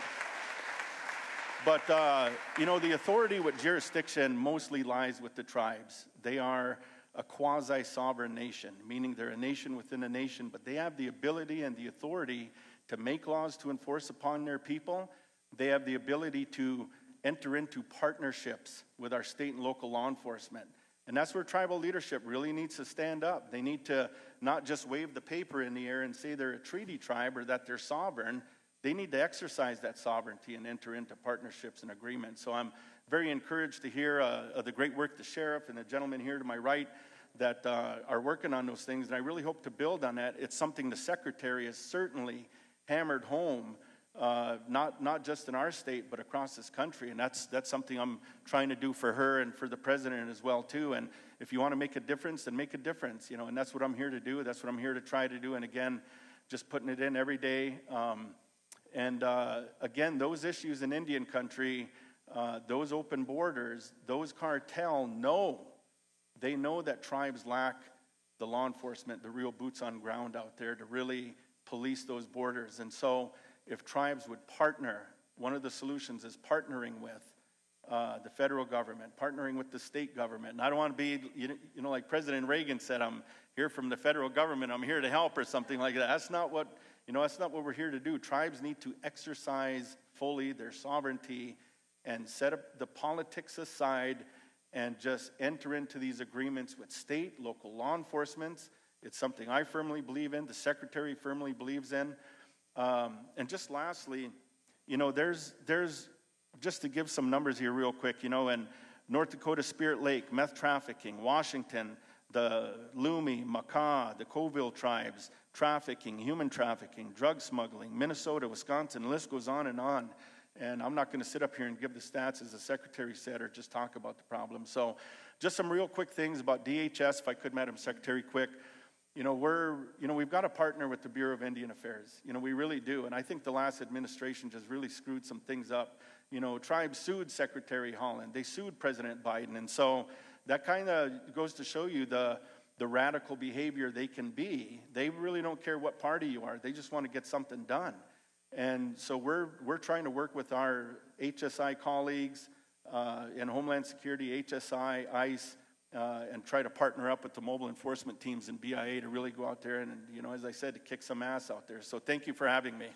but, the authority with jurisdiction mostly lies with the tribes. They are a quasi-sovereign nation, meaning they're a nation within a nation, but they have the ability and the authority to make laws to enforce upon their people. They have the ability to enter into partnerships with our state and local law enforcement. And that's where tribal leadership really needs to stand up. They need to not just wave the paper in the air and say they're a treaty tribe or that they're sovereign. They need to exercise that sovereignty and enter into partnerships and agreements. So I'm very encouraged to hear of the great work the sheriff and the gentleman here to my right that are working on those things, and I really hope to build on that. It's something the Secretary has certainly hammered home, not just in our state, but across this country, and that's something I'm trying to do for her and for the President as well, too. And if you want to make a difference, then make a difference, and that's what I'm here to do. That's what I'm here to try to do, and again, just putting it in every day. And again, those issues in Indian country, those open borders, those cartel they know that tribes lack the law enforcement, the real boots on ground out there to really police those borders. And so if tribes would partner, one of the solutions is partnering with the federal government, partnering with the state government. And I don't want to be, like President Reagan said, I'm here from the federal government, I'm here to help or something like that. That's not what we're here to do. Tribes need to exercise fully their sovereignty and set up the politics aside and just enter into these agreements with state, local law enforcement. It's something I firmly believe in, the Secretary firmly believes in. And just lastly, there's just to give some numbers here real quick, in North Dakota, Spirit Lake, meth trafficking, Washington, the Lumi, Makah, the Colville tribes, trafficking, human trafficking, drug smuggling, Minnesota, Wisconsin, the list goes on. And I'm not going to sit up here and give the stats, as the Secretary said, or just talk about the problem. So just some real quick things about DHS, if I could, Madam Secretary, quick. We've got to partner with the Bureau of Indian Affairs. We really do. And I think the last administration just really screwed some things up. Tribes sued Secretary Holland. They sued President Biden. And so that kind of goes to show you the radical behavior they can be. They really don't care what party you are. They just want to get something done. And so we're trying to work with our HSI colleagues in Homeland Security, HSI, ICE, and try to partner up with the mobile enforcement teams in BIA to really go out there and, as I said, to kick some ass out there. So thank you for having me.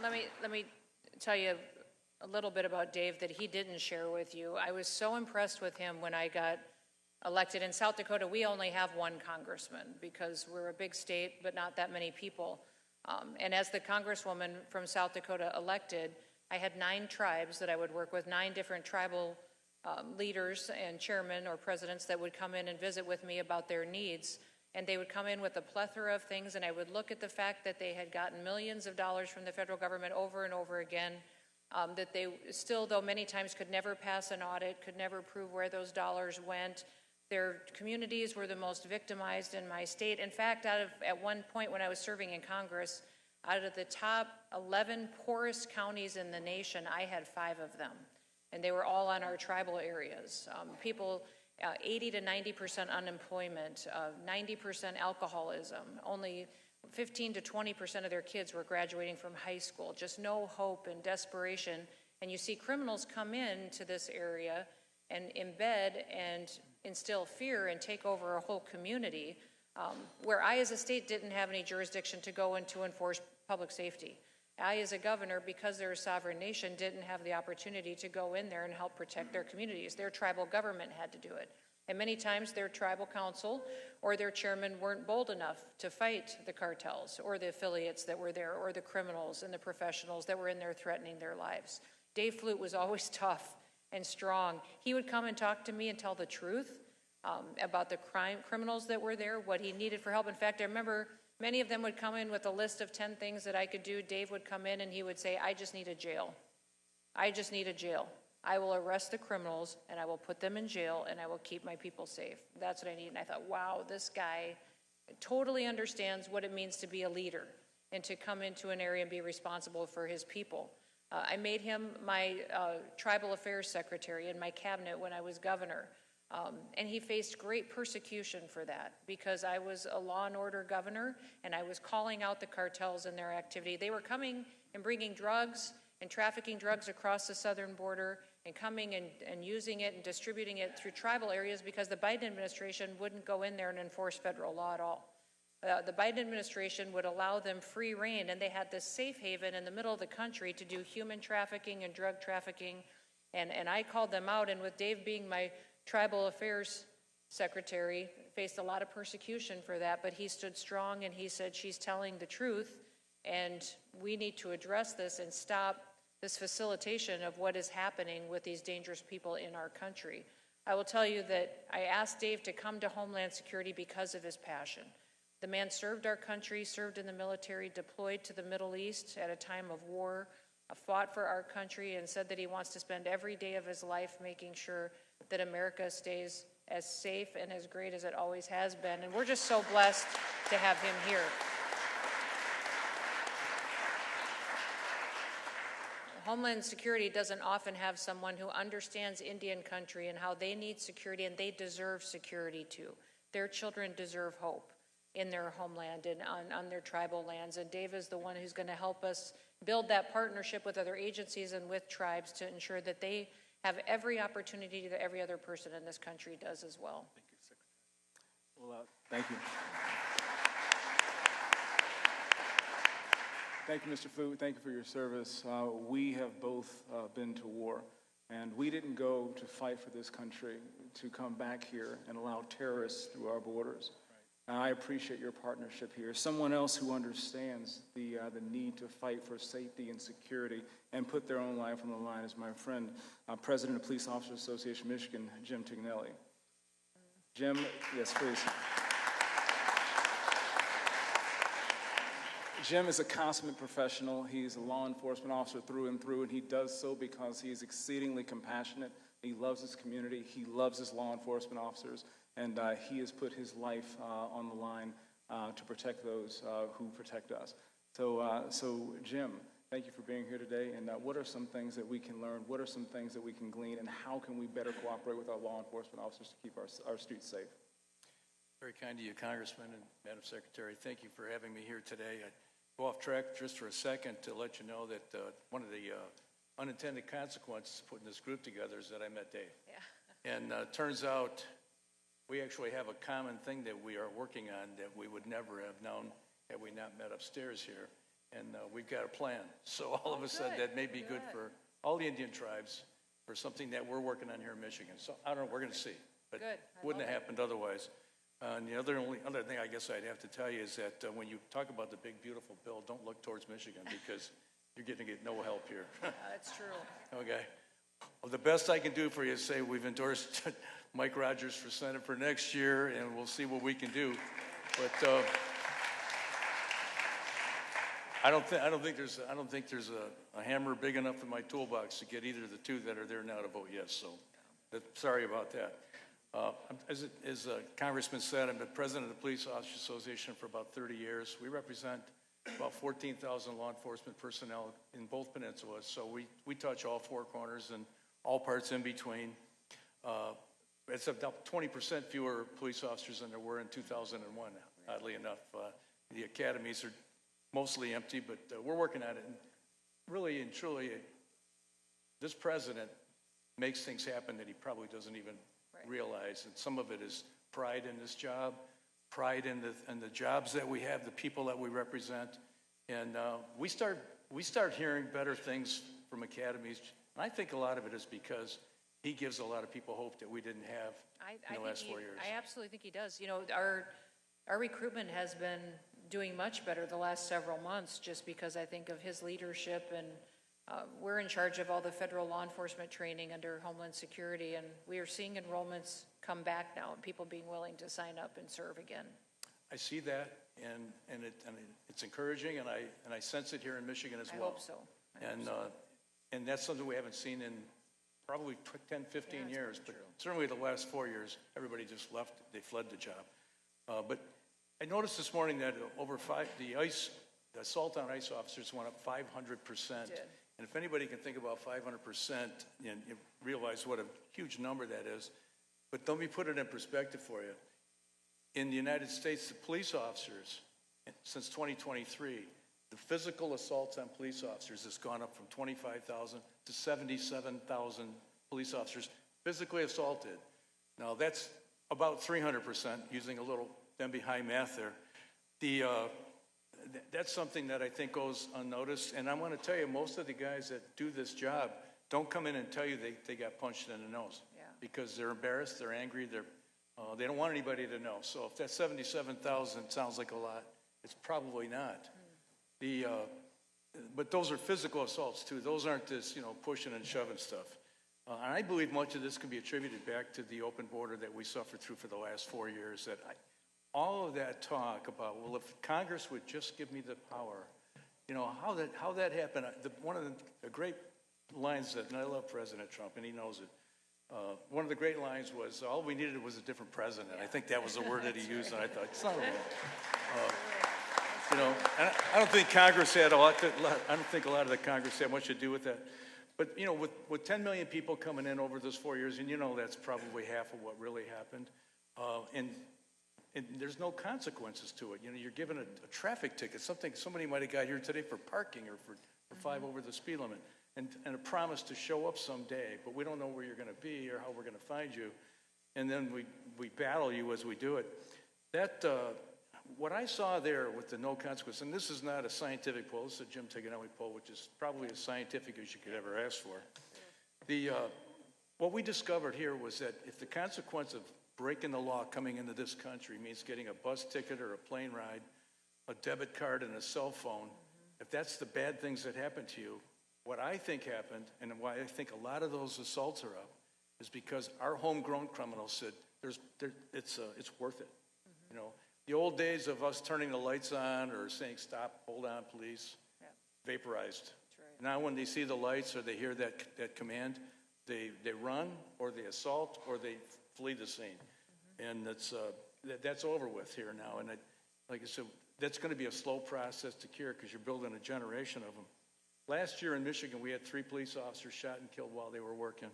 Let me tell you a little bit about Dave that he didn't share with you. I was so impressed with him when I got elected. In South Dakota, we only have one congressman because we're a big state, but not that many people. And as the congresswoman from South Dakota elected, I had 9 tribes that I would work with, 9 different tribal leaders and chairmen or presidents that would come in and visit with me about their needs. And they would come in with a plethora of things, and I would look at the fact that they had gotten millions of dollars from the federal government over and over again, that they still, though many times, could never pass an audit, could never prove where those dollars went. Their communities were the most victimized in my state. In fact, at one point when I was serving in Congress, out of the top 11 poorest counties in the nation, I had 5 of them. And they were all on our tribal areas. People, 80 to 90% unemployment, 90% alcoholism, only 15 to 20% of their kids were graduating from high school, just no hope and desperation. And you see criminals come in to this area and embed and instill fear and take over a whole community, where I as a state didn't have any jurisdiction to go in to enforce public safety. I as a governor, because they're a sovereign nation, didn't have the opportunity to go in there and help protect their communities. Their tribal government had to do it. And many times their tribal council or their chairman weren't bold enough to fight the cartels or the affiliates that were there or the criminals and the professionals that were in there threatening their lives. Dave Flute was always tough and strong. He would come and talk to me and tell the truth about the criminals that were there, what he needed for help. In fact, I remember many of them would come in with a list of 10 things that I could do. Dave would come in and he would say, I just need a jail. I just need a jail. I will arrest the criminals and I will put them in jail and I will keep my people safe. That's what I need. And I thought, wow, this guy totally understands what it means to be a leader and to come into an area and be responsible for his people. I made him my tribal affairs secretary in my cabinet when I was governor. And he faced great persecution for that because I was a law and order governor and I was calling out the cartels and their activity. They were coming and bringing drugs and trafficking drugs across the southern border and coming and using it and distributing it through tribal areas because the Biden administration wouldn't go in there and enforce federal law at all. The Biden administration would allow them free rein, and they had this safe haven in the middle of the country to do human trafficking and drug trafficking. And I called them out, and with Dave being my tribal affairs secretary, faced a lot of persecution for that, but he stood strong and he said, she's telling the truth, and we need to address this and stop this facilitation of what is happening with these dangerous people in our country. I will tell you that I asked Dave to come to Homeland Security because of his passion. The man served our country, served in the military, deployed to the Middle East at a time of war, fought for our country, and said that he wants to spend every day of his life making sure that America stays as safe and as great as it always has been. And we're just so blessed to have him here. Homeland Security doesn't often have someone who understands Indian country and how they need security, and they deserve security too. Their children deserve hope in their homeland and on their tribal lands. And Dave is the one who's going to help us build that partnership with other agencies and with tribes to ensure that they have every opportunity that every other person in this country does as well. Thank you, Secretary. Well, thank you. Thank you, Mr. Food. Thank you for your service. We have both been to war, and we didn't go to fight for this country to come back here and allow terrorists through our borders. Right. And I appreciate your partnership here. Someone else who understands the need to fight for safety and security and put their own life on the line is my friend, President of Police Officers Association of Michigan, Jim Tignelli. Jim, yes, please. Jim is a consummate professional. He's a law enforcement officer through and through, and he does so because he is exceedingly compassionate. He loves his community. He loves his law enforcement officers, and he has put his life on the line to protect those who protect us. So Jim, thank you for being here today, and what are some things that we can learn? What are some things that we can glean, and how can we better cooperate with our law enforcement officers to keep our streets safe? Very kind of you, Congressman and Madam Secretary. Thank you for having me here today. I go off track just for a second to let you know that one of the unintended consequences of putting this group together is that I met Dave. Yeah. And turns out we actually have a common thing that we are working on that we would never have known had we not met upstairs here. And we've got a plan. So all of a sudden that may be good for all the Indian tribes for something that we're working on here in Michigan. So I don't know, we're going to see. But wouldn't have happened otherwise. And the only other thing I guess I'd have to tell you is that when you talk about the big, beautiful bill, don't look towards Michigan because you're going to get no help here. That's true. Okay. Well, the best I can do for you is say we've endorsed Mike Rogers for Senate for next year, and we'll see what we can do. But I don't think there's a hammer big enough in my toolbox to get either of the two that are there now to vote yes. So, sorry about that. As Congressman said, I'm the president of the Police Officers Association for about 30 years. We represent about 14,000 law enforcement personnel in both peninsulas, so we touch all four corners and all parts in between. It's about 20% fewer police officers than there were in 2001, oddly enough. The academies are mostly empty, but we're working at it. And really and truly, this president makes things happen that he probably doesn't even realize, and some of it is pride in this job, pride in the jobs that we have, the people that we represent, and we start hearing better things from academies, and I think a lot of it is because he gives a lot of people hope that we didn't have in the last 4 years. I absolutely think he does. You know, our recruitment has been doing much better the last several months just because I think of his leadership, and we're in charge of all the federal law enforcement training under Homeland Security, and we are seeing enrollments come back now and people being willing to sign up and serve again. I see that, and it's encouraging, and I sense it here in Michigan as well. I hope so. And that's something we haven't seen in probably 10, 15 years, but certainly the last 4 years, everybody just left. They fled the job. But I noticed this morning that the assault on ICE officers went up 500%. And if anybody can think about 500%, and you realize what a huge number that is. But let me put it in perspective for you. In the United States, the police officers, since 2023, the physical assaults on police officers has gone up from 25,000 to 77,000 police officers physically assaulted. Now, that's about 300%, using a little Denby high math there. That's something that I think goes unnoticed. And I want to tell you, most of the guys that do this job don't come in and tell you they got punched in the nose. Yeah. Because they're embarrassed, they're angry, they don't want anybody to know. So if that 77,000 sounds like a lot, it's probably not. But those are physical assaults too. Those aren't this, pushing and shoving stuff. And I believe much of this can be attributed back to the open border that we suffered through for the last 4 years. All of that talk about, well, if Congress would just give me the power, how that happened. One of the great lines and I love President Trump, and he knows it. one of the great lines was, all we needed was a different president. I think that was the word that he used, and I thought, son of a... and I don't think Congress had I don't think a lot of the Congress had much to do with that. But, with 10 million people coming in over those 4 years, and that's probably half of what really happened, and there's no consequences to it. You're given a traffic ticket, somebody might have got here today for parking or for 5 over the speed limit, and a promise to show up someday, but we don't know where you're going to be or how we're going to find you, and then we battle you as we do it. What I saw there with the no consequence, and this is not a scientific poll, this is a Jim Tiganelli poll, which is probably as scientific as you could ever ask for. What we discovered here was that if the consequence of breaking the law coming into this country means getting a bus ticket or a plane ride, a debit card and a cell phone, if that's the bad things that happen to you, what I think happened, and why I think a lot of those assaults are up, is because our homegrown criminals said, it's worth it. The old days of us turning the lights on or saying, stop, hold on, police, vaporized. Right. Now when they see the lights or they hear that command, they run or they assault or they flee the scene. And that's over with here now. And like I said, that's going to be a slow process to cure because you're building a generation of them. Last year in Michigan, we had 3 police officers shot and killed while they were working.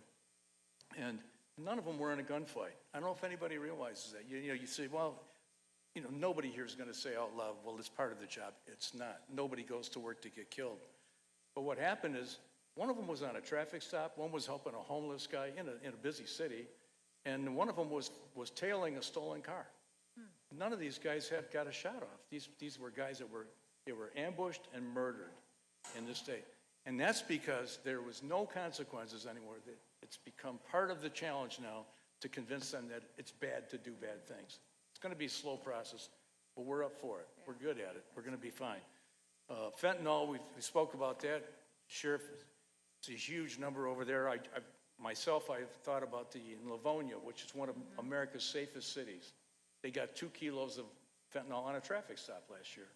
And none of them were in a gunfight. I don't know if anybody realizes that. You say, well, nobody here is going to say out loud, well, it's part of the job. It's not. Nobody goes to work to get killed. But what happened is one of them was on a traffic stop. One was helping a homeless guy in a busy city. And one of them was tailing a stolen car. None of these guys got a shot off. These were guys that were ambushed and murdered in this state. And that's because there was no consequences anymore. It's become part of the challenge now to convince them that it's bad to do bad things. It's going to be a slow process, but we're up for it. We're good at it. We're going to be fine. Fentanyl, we spoke about that. Sheriff, it's a huge number over there. I've thought about in Livonia, which is one of America's safest cities. They got 2 kilos of fentanyl on a traffic stop last year.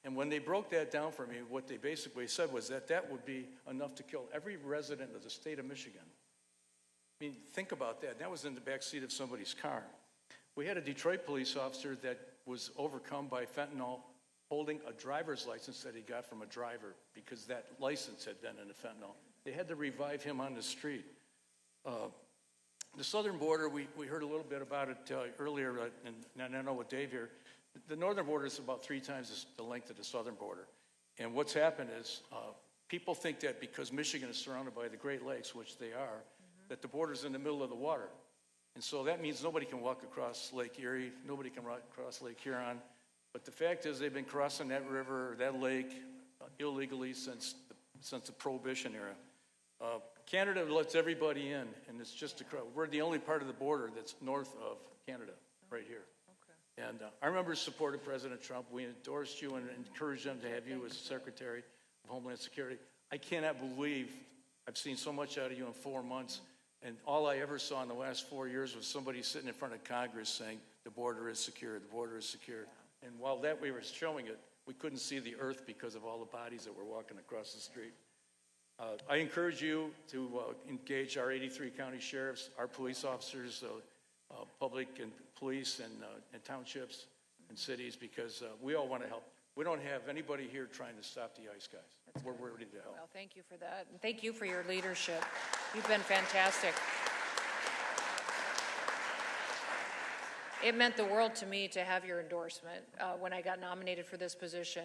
And when they broke that down for me, what they basically said was that would be enough to kill every resident of the state of Michigan. I mean, think about that. That was in the back seat of somebody's car. We had a Detroit police officer that was overcome by fentanyl holding a driver's license that he got from a driver because that license had been in the fentanyl. They had to revive him on the street. The southern border, we heard a little bit about it earlier, and I know with Dave here. The northern border is about 3 times the length of the southern border. And what's happened is people think that because Michigan is surrounded by the Great Lakes, which they are, that the border's in the middle of the water. And so that means nobody can walk across Lake Erie, nobody can walk across Lake Huron. But the fact is they've been crossing that river, that lake, illegally since the Prohibition era. Canada lets everybody in, and it's just we're the only part of the border that's north of Canada, right here. Okay. And I remember supporting President Trump. We endorsed you and encouraged them to have you as Secretary of Homeland Security. I cannot believe I've seen so much out of you in 4 months. And all I ever saw in the last 4 years was somebody sitting in front of Congress saying, the border is secure, the border is secure. And while that we were showing it, we couldn't see the earth because of all the bodies that were walking across the street. I encourage you to engage our 83 county sheriffs, our police officers, public and police and townships and cities, because we all want to help. We don't have anybody here trying to stop the ICE guys. We're ready to help. Well, thank you for that. And thank you for your leadership. You've been fantastic. It meant the world to me to have your endorsement when I got nominated for this position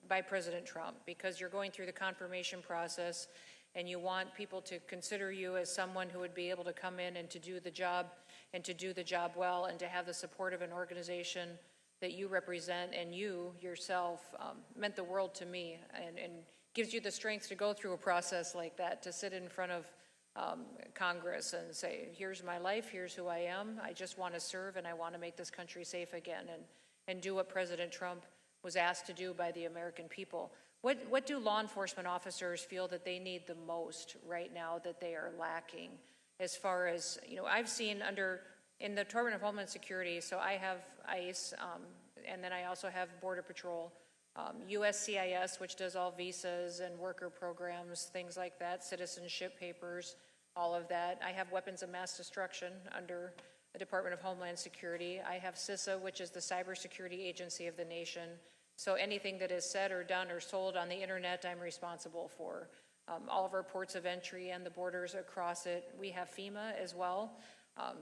by President Trump, because you're going through the confirmation process and you want people to consider you as someone who would be able to come in and to do the job and to do the job well and to have the support of an organization that you represent, and you yourself meant the world to me, and gives you the strength to go through a process like that, to sit in front of Congress and say, here's my life, here's who I am, I just want to serve and I want to make this country safe again, and do what President Trump was asked to do by the American people. What do law enforcement officers feel that they need the most right now that they are lacking? As far as, I've seen in the Department of Homeland Security, so I have ICE, and then I also have Border Patrol, USCIS, which does all visas and worker programs, things like that, citizenship papers, all of that. I have weapons of mass destruction under the Department of Homeland Security. I have CISA, which is the cybersecurity agency of the nation. So anything that is said or done or sold on the internet, I'm responsible for. All of our ports of entry and the borders across it. We have FEMA as well.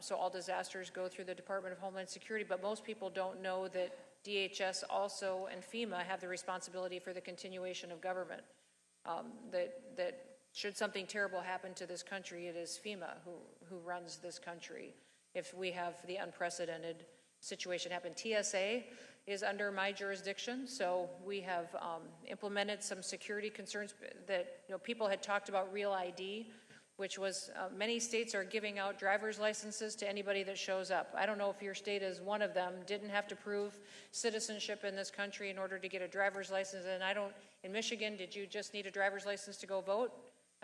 So all disasters go through the Department of Homeland Security, but most people don't know that DHS also and FEMA have the responsibility for the continuation of government. That should something terrible happen to this country, it is FEMA who runs this country. If we have the unprecedented situation happen. TSA is under my jurisdiction, so we have implemented some security concerns that people had talked about Real ID, which was many states are giving out driver's licenses to anybody that shows up. I don't know if your state is one of them, didn't have to prove citizenship in this country in order to get a driver's license, and in Michigan, did you just need a driver's license to go vote?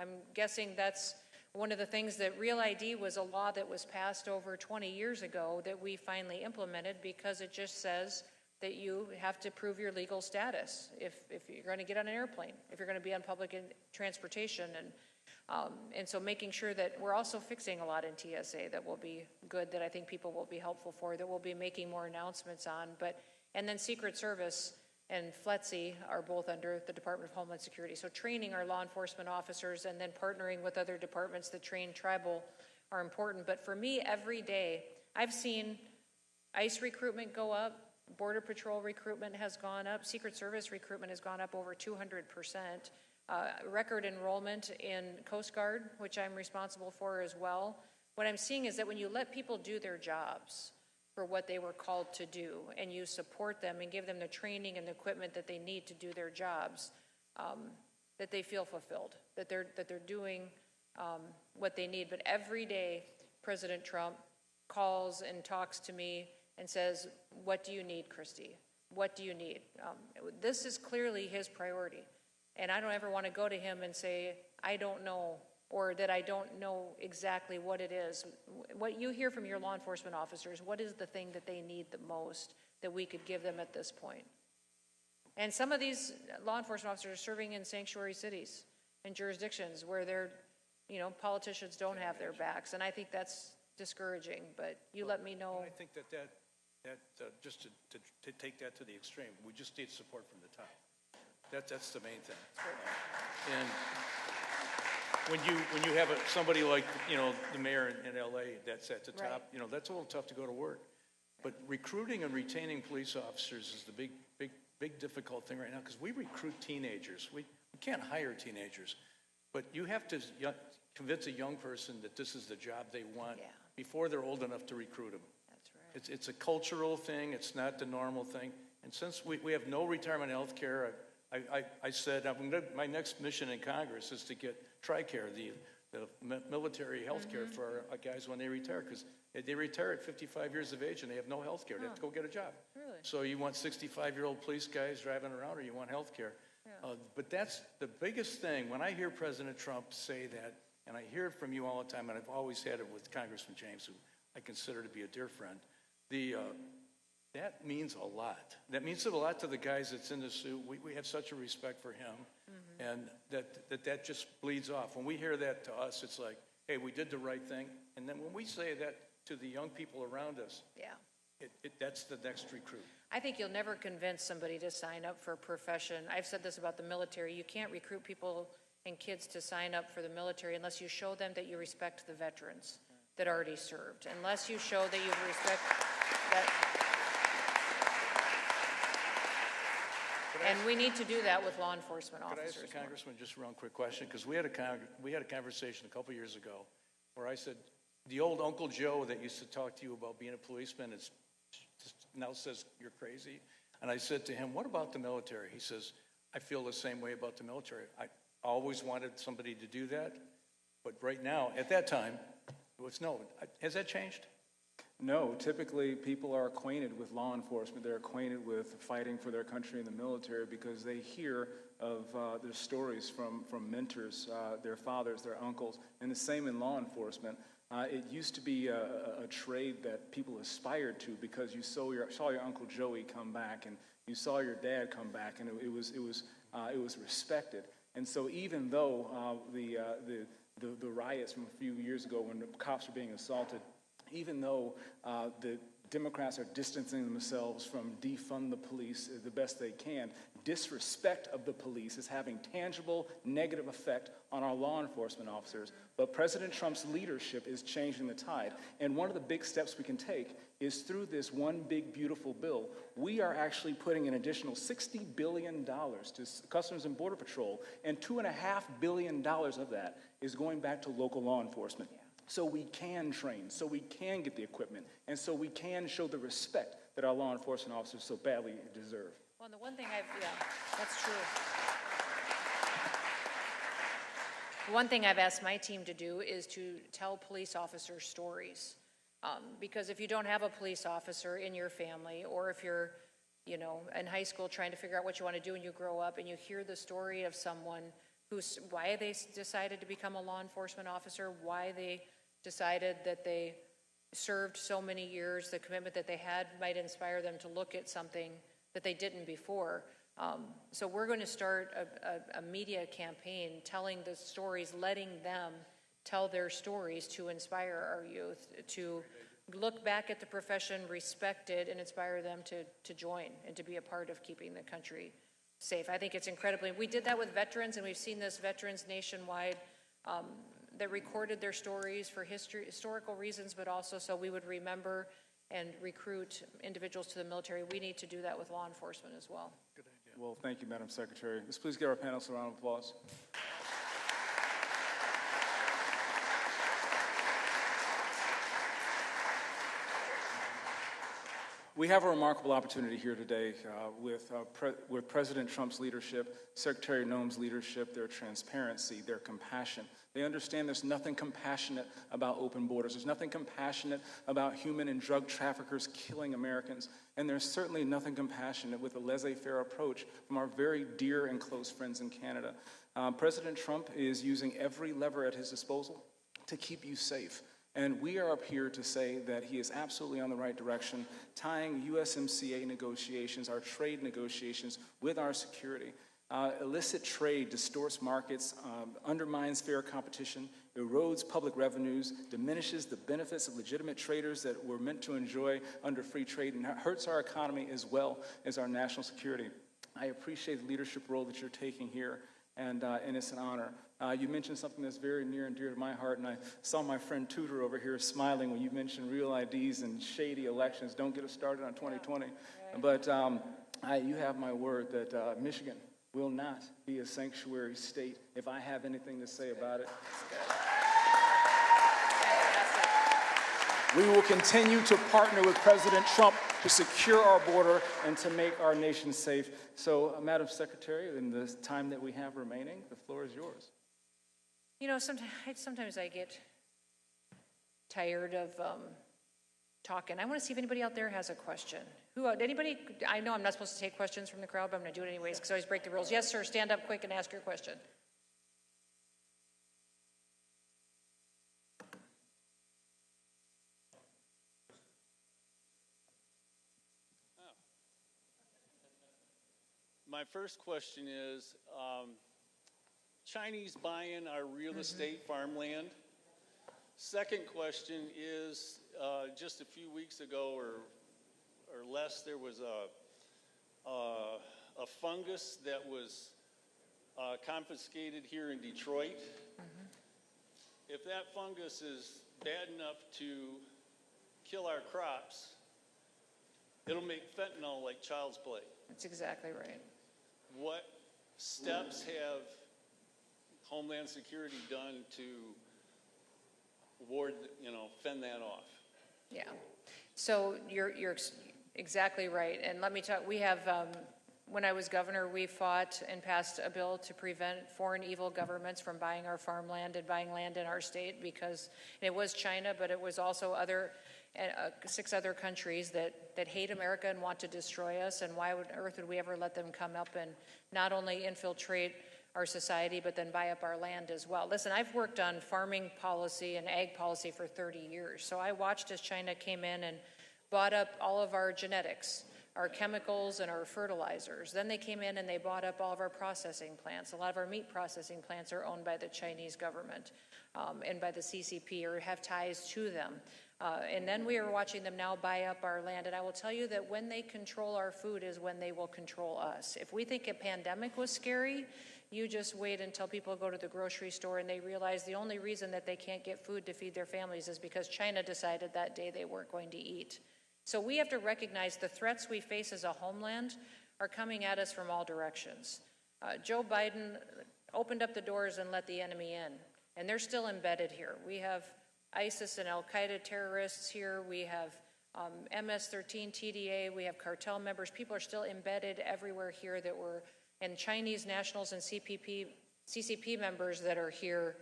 I'm guessing that's one of the things that Real ID was a law that was passed over 20 years ago that we finally implemented because it just says that you have to prove your legal status if you're going to get on an airplane, if you're going to be on public transportation. And so making sure that we're also fixing a lot in TSA that will be good, that I think people will be helpful for, that we'll be making more announcements on. And then Secret Service and FLETC are both under the Department of Homeland Security. So training our law enforcement officers and then partnering with other departments that train tribal are important. But for me, every day, I've seen ICE recruitment go up, Border Patrol recruitment has gone up, Secret Service recruitment has gone up over 200%. Record enrollment in Coast Guard, which I'm responsible for as well. What I'm seeing is that when you let people do their jobs for what they were called to do, and you support them and give them the training and the equipment that they need to do their jobs, that they feel fulfilled, that they're doing what they need. But every day, President Trump calls and talks to me and says, "What do you need, Kristi? What do you need?" This is clearly his priority. And I don't ever want to go to him and say, "I don't know," or that I don't know exactly what it is. What you hear from your law enforcement officers, what is the thing that they need the most that we could give them at this point? And some of these law enforcement officers are serving in sanctuary cities and jurisdictions where politicians don't have their backs. And I think that's discouraging, but you let me know. I think that just to take that to the extreme, we just need support from the top. That's the main thing. And when you have somebody like the mayor in LA that's at the top, Right. That's a little tough to go to work. But recruiting and retaining police officers is the big difficult thing right now because we recruit teenagers. We can't hire teenagers, but you have to convince a young person that this is the job they want before they're old enough to recruit them. That's right. It's a cultural thing. It's not the normal thing. And since we have no retirement health care, I said my next mission in Congress is to get TRICARE, the military health care for our guys when they retire, because they retire at 55 years of age and they have no health care. They have to go get a job. Really? So you want 65-year-old police guys driving around, or you want health care? Yeah. But that's the biggest thing. When I hear President Trump say that, and I hear it from you all the time, and I've always had it with Congressman James, who I consider to be a dear friend, that means a lot. That means a lot to the guys that's in the suit. We have such a respect for him, and that just bleeds off. When we hear that to us, it's like, hey, we did the right thing. And then when we say that to the young people around us, that's the next recruit. I think you'll never convince somebody to sign up for a profession. I've said this about the military. You can't recruit people and kids to sign up for the military unless you show them that you respect the veterans that already served, unless you show that you respect that. And we need to do that with law enforcement officers. Could I ask the Congressman just a real quick question? Because we had a conversation a couple years ago where I said, the old Uncle Joe that used to talk to you about being a policeman now says you're crazy. And I said to him, what about the military? He says, I feel the same way about the military. I always wanted somebody to do that. But right now, at that time, has that changed? No, typically people are acquainted with law enforcement. They're acquainted with fighting for their country in the military because they hear of their stories from mentors, their fathers, their uncles, and the same in law enforcement. It used to be a trade that people aspired to because you saw your Uncle Joey come back and you saw your dad come back, and it was respected. And so even though the riots from a few years ago when the cops were being assaulted, even though the Democrats are distancing themselves from defund the police the best they can, disrespect of the police is having tangible negative effect on our law enforcement officers. But President Trump's leadership is changing the tide. And one of the big steps we can take is through this one big, beautiful bill. We are actually putting an additional $60 billion to Customs and Border Patrol, and $2.5 billion of that is going back to local law enforcement. So we can train, so we can get the equipment, and so we can show the respect that our law enforcement officers so badly deserve. Well, and the one thing that's true. One thing I've asked my team to do is to tell police officers stories. Because if you don't have a police officer in your family, or if you're, in high school trying to figure out what you want to do when you grow up, and you hear the story of someone why they decided to become a law enforcement officer, why they decided that they served so many years, the commitment that they had might inspire them to look at something that they didn't before. So we're going to start a media campaign telling the stories, letting them tell their stories to inspire our youth, to look back at the profession, respect it, and inspire them to join and to be a part of keeping the country safe. I think it's incredibly, we did that with veterans, and we've seen this veterans nationwide that recorded their stories for historical reasons, but also so we would remember and recruit individuals to the military. We need to do that with law enforcement as well. Good idea. Well, thank you, Madam Secretary. Let's please give our panelists a round of applause. We have a remarkable opportunity here today with President Trump's leadership, Secretary Noem's leadership, their transparency, their compassion. They understand there's nothing compassionate about open borders. There's nothing compassionate about human and drug traffickers killing Americans. And there's certainly nothing compassionate with a laissez-faire approach from our very dear and close friends in Canada. President Trump is using every lever at his disposal to keep you safe. And we are up here to say that he is absolutely on the right direction, tying USMCA negotiations, our trade negotiations, with our security. Illicit trade distorts markets, undermines fair competition, erodes public revenues, diminishes the benefits of legitimate traders that we're meant to enjoy under free trade, and hurts our economy as well as our national security. I appreciate the leadership role that you're taking here, and it's an honor. You mentioned something that's very near and dear to my heart, and I saw my friend Tudor over here smiling when you mentioned real IDs and shady elections. Don't get us started on 2020. Yeah. But you have my word that Michigan will not be a sanctuary state if I have anything to say about it. We will continue to partner with President Trump to secure our border and to make our nation safe. So, Madam Secretary, in the time that we have remaining, the floor is yours. Sometimes I get tired of talking. I want to see if anybody out there has a question. Anybody? I know I'm not supposed to take questions from the crowd, but I'm going to do it anyways because I always break the rules. Yes, sir, stand up quick and ask your question. My first question is, Chinese buying our real estate farmland? Second question is, just a few weeks ago or less, there was a fungus that was confiscated here in Detroit. If that fungus is bad enough to kill our crops, it'll make fentanyl like child's play. That's exactly right. What steps have Homeland Security done to fend that off? Yeah. So you're exactly right. And let me talk, we have, when I was governor, we fought and passed a bill to prevent foreign evil governments from buying our farmland and buying land in our state, because it was China, but it was also 6 other countries that hate America and want to destroy us. And why on earth would we ever let them come up and not only infiltrate our society, but then buy up our land as well? Listen, I've worked on farming policy and ag policy for 30 years. So I watched as China came in and bought up all of our genetics our chemicals and our fertilizers. Then they came in and they bought up all of our processing plants. A lot of our meat processing plants are owned by the Chinese government and by the CCP or have ties to them. And then we are watching them now buy up our land. And I will tell you that when they control our food is when they will control us. If we think a pandemic was scary, you just wait until people go to the grocery store and they realize the only reason that they can't get food to feed their families is because China decided that day they weren't going to eat. So we have to recognize the threats we face as a homeland are coming at us from all directions. Joe Biden opened up the doors and let the enemy in, and they're still embedded here. We have ISIS and Al-Qaeda terrorists here. We have MS-13 TDA. We have cartel members. People are still embedded everywhere here and Chinese nationals and CCP members that are here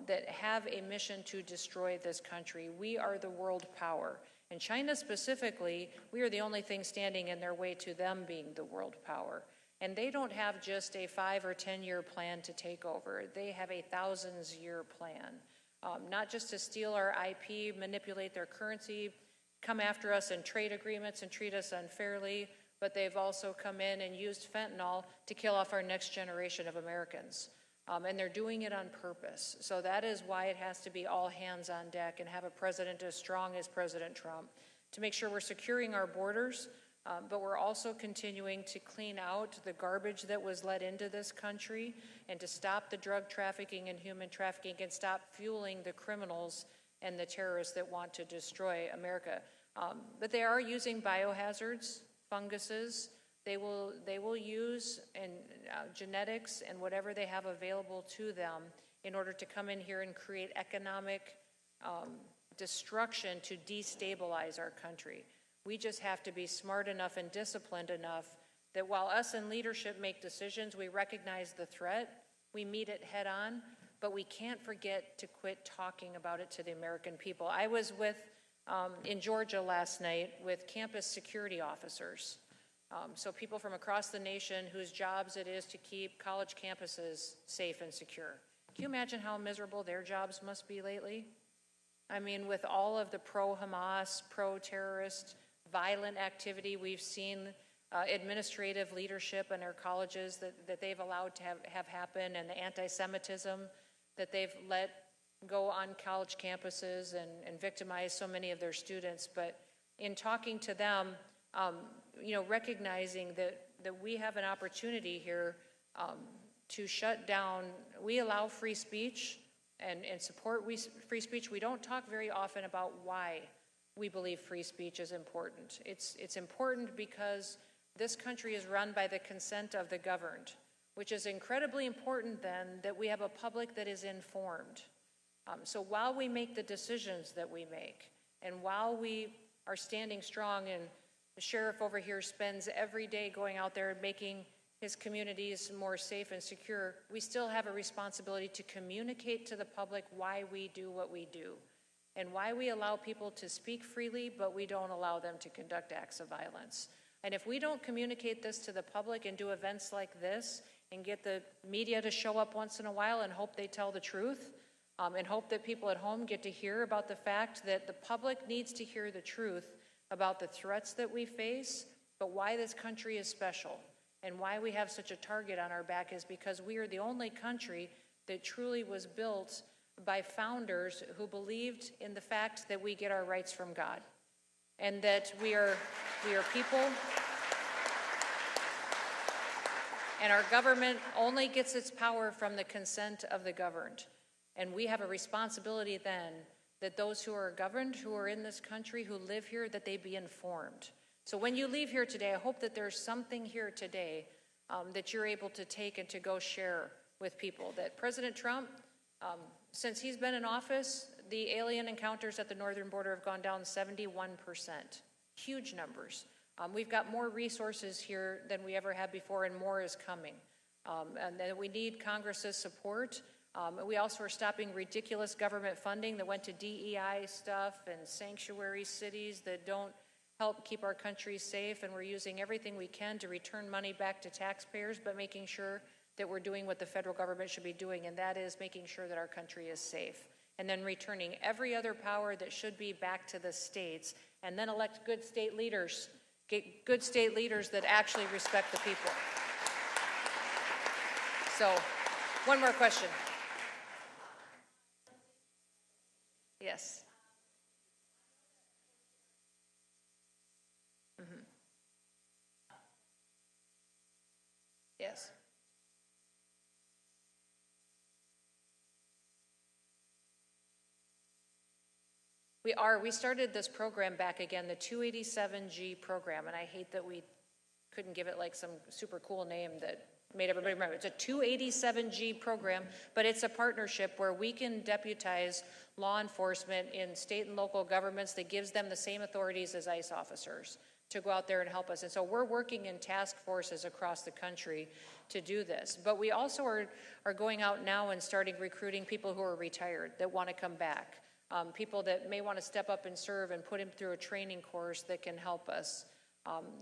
that have a mission to destroy this country. We are the world power. And China specifically, we are the only thing standing in their way to them being the world power. And they don't have just a 5 or 10-year plan to take over. They have a thousands-year plan, not just to steal our IP, manipulate their currency, come after us in trade agreements and treat us unfairly, but they've also come in and used fentanyl to kill off our next generation of Americans. And they're doing it on purpose. So that is why it has to be all hands on deck and have a president as strong as President Trump to make sure we're securing our borders, but we're also continuing to clean out the garbage that was let into this country and to stop the drug trafficking and human trafficking and stop fueling the criminals and the terrorists that want to destroy America. But they are using biohazards, funguses. They will use genetics and whatever they have available to them in order to come in here and create economic destruction to destabilize our country. We just have to be smart enough and disciplined enough that while us in leadership make decisions, we recognize the threat, we meet it head on, but we can't forget to quit talking about it to the American people. I was in Georgia last night with campus security officers. So people from across the nation whose jobs it is to keep college campuses safe and secure. Can you imagine how miserable their jobs must be lately? I mean, with all of the pro-Hamas, pro-terrorist, violent activity we've seen, administrative leadership in our colleges that they've allowed to have happen, and the anti-Semitism that they've let go on college campuses and victimize so many of their students. But in talking to them, recognizing that we have an opportunity here to shut down. We allow free speech and support free speech. We don't talk very often about why we believe free speech is important. It's important because this country is run by the consent of the governed, which is incredibly important then that we have a public that is informed. So while we make the decisions that we make, and while we are standing strong, and the sheriff over here spends every day going out there and making his communities more safe and secure, we still have a responsibility to communicate to the public why we do what we do and why we allow people to speak freely, but we don't allow them to conduct acts of violence. And if we don't communicate this to the public and do events like this and get the media to show up once in a while and hope they tell the truth, and hope that people at home get to hear about the fact that the public needs to hear the truth about the threats that we face, but why this country is special and why we have such a target on our back is because we are the only country that truly was built by founders who believed in the fact that we get our rights from God and that we are people, and our government only gets its power from the consent of the governed. And we have a responsibility then that those who are governed, who are in this country, who live here, that they be informed. So when you leave here today, I hope that there's something here today that you're able to take and to go share with people. That President Trump, since he's been in office, the alien encounters at the northern border have gone down 71%. Huge numbers. We've got more resources here than we ever had before, and more is coming. And that we need Congress's support. We also are stopping ridiculous government funding that went to DEI stuff and sanctuary cities that don't help keep our country safe, and we're using everything we can to return money back to taxpayers, but making sure that we're doing what the federal government should be doing, and that is making sure that our country is safe. And then returning every other power that should be back to the states, and then elect good state leaders get good state leaders that actually respect the people. So, one more question. Yes. Mm-hmm. Yes. We started this program back again, the 287G program, and I hate that we couldn't give it like some super cool name that made everybody remember. It's a 287G program, but it's a partnership where we can deputize law enforcement in state and local governments that gives them the same authorities as ICE officers to go out there and help us. And so we're working in task forces across the country to do this. But we also are going out now and starting recruiting people who are retired that want to come back. People that may want to step up and serve and put him through a training course that can help us.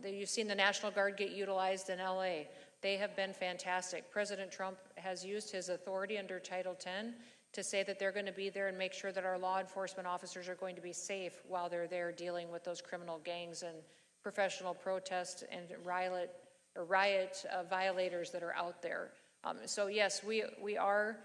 You've seen the National Guard get utilized in LA. They have been fantastic. President Trump has used his authority under Title X to say that they're going to be there and make sure that our law enforcement officers are going to be safe while they're there dealing with those criminal gangs and professional protest and riot violators that are out there. So yes, we are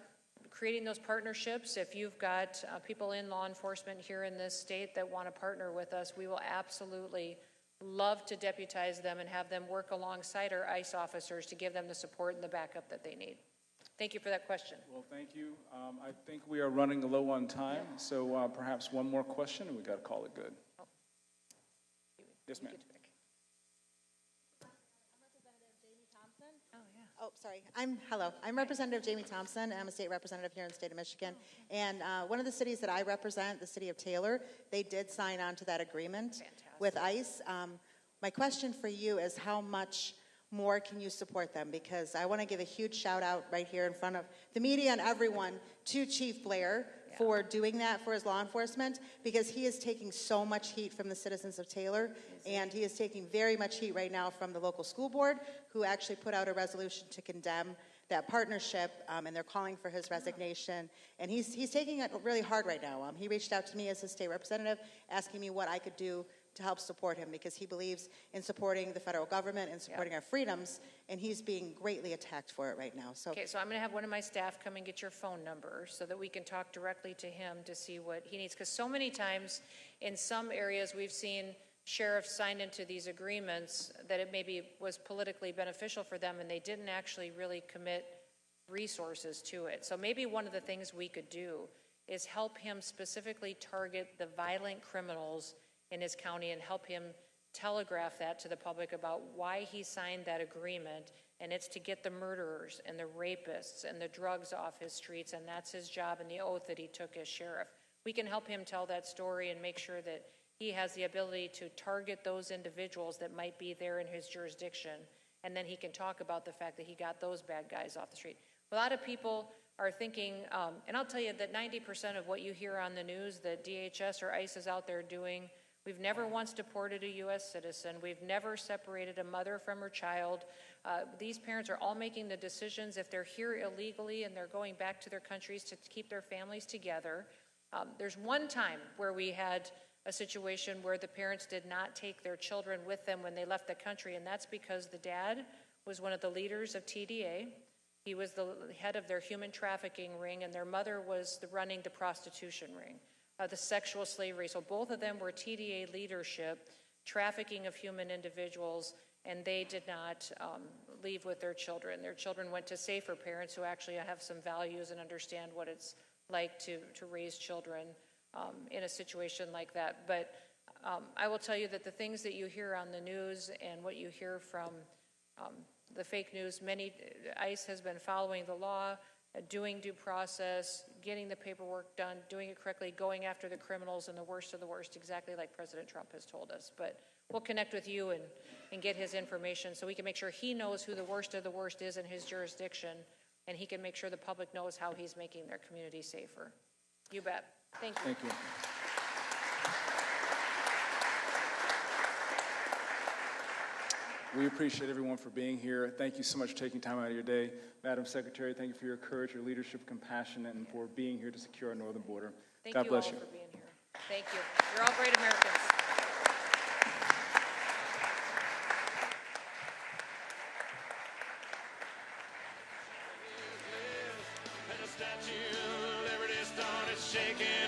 creating those partnerships. If you've got people in law enforcement here in this state that want to partner with us, we will absolutely love to deputize them and have them work alongside our ICE officers to give them the support and the backup that they need. Thank you for that question. Well, thank you. I think we are running low on time, so perhaps one more question and we got to call it good. Oh. Yes, ma'am. Oh, sorry. I'm Representative Jamie Thompson. I'm a state representative here in the state of Michigan. And one of the cities that I represent, the city of Taylor, they did sign on to that agreement with ICE. My question for you is how much more can you support them? Because I want to give a huge shout out right here in front of the media and everyone to Chief Blair for doing that for his law enforcement, because he is taking so much heat from the citizens of Taylor, and he is taking very much heat right now from the local school board, who actually put out a resolution to condemn that partnership, and they're calling for his resignation. And he's taking it really hard right now. He reached out to me as his state representative, asking me what I could do to help support him, because he believes in supporting the federal government and supporting our freedoms, and he's being greatly attacked for it right now. So, okay, so I'm going to have one of my staff come and get your phone number so that we can talk directly to him to see what he needs. Because so many times in some areas we've seen sheriffs sign into these agreements that it maybe was politically beneficial for them and they didn't actually really commit resources to it. So maybe one of the things we could do is help him specifically target the violent criminals in his county and help him telegraph that to the public about why he signed that agreement, and it's to get the murderers and the rapists and the drugs off his streets, and that's his job and the oath that he took as sheriff. We can help him tell that story and make sure that he has the ability to target those individuals that might be there in his jurisdiction, and then he can talk about the fact that he got those bad guys off the street. A lot of people are thinking, and I'll tell you that 90% of what you hear on the news that DHS or ICE is out there doing, we've never once deported a U.S. citizen. We've never separated a mother from her child. These parents are all making the decisions if they're here illegally and they're going back to their countries to keep their families together. There's one time where we had a situation where the parents did not take their children with them when they left the country, and that's because the dad was one of the leaders of TDA. He was the head of their human trafficking ring, and their mother was running the prostitution ring. The sexual slavery. So both of them were TDA leadership, trafficking of human individuals, and they did not leave with their children. Their children went to safer parents who actually have some values and understand what it's like to raise children in a situation like that. But I will tell you that the things that you hear on the news and what you hear from the fake news, ICE has been following the law, doing due process, getting the paperwork done, doing it correctly, going after the criminals and the worst of the worst, exactly like President Trump has told us. But we'll connect with you and get his information so we can make sure he knows who the worst of the worst is in his jurisdiction, and he can make sure the public knows how he's making their community safer. You bet. Thank you. Thank you. We appreciate everyone for being here. Thank you so much for taking time out of your day. Madam Secretary, thank you for your courage, your leadership, compassion, and for being here to secure our northern border. God bless you. Thank you all for being here. Thank you. You're all great Americans. Statue of Liberty started shaking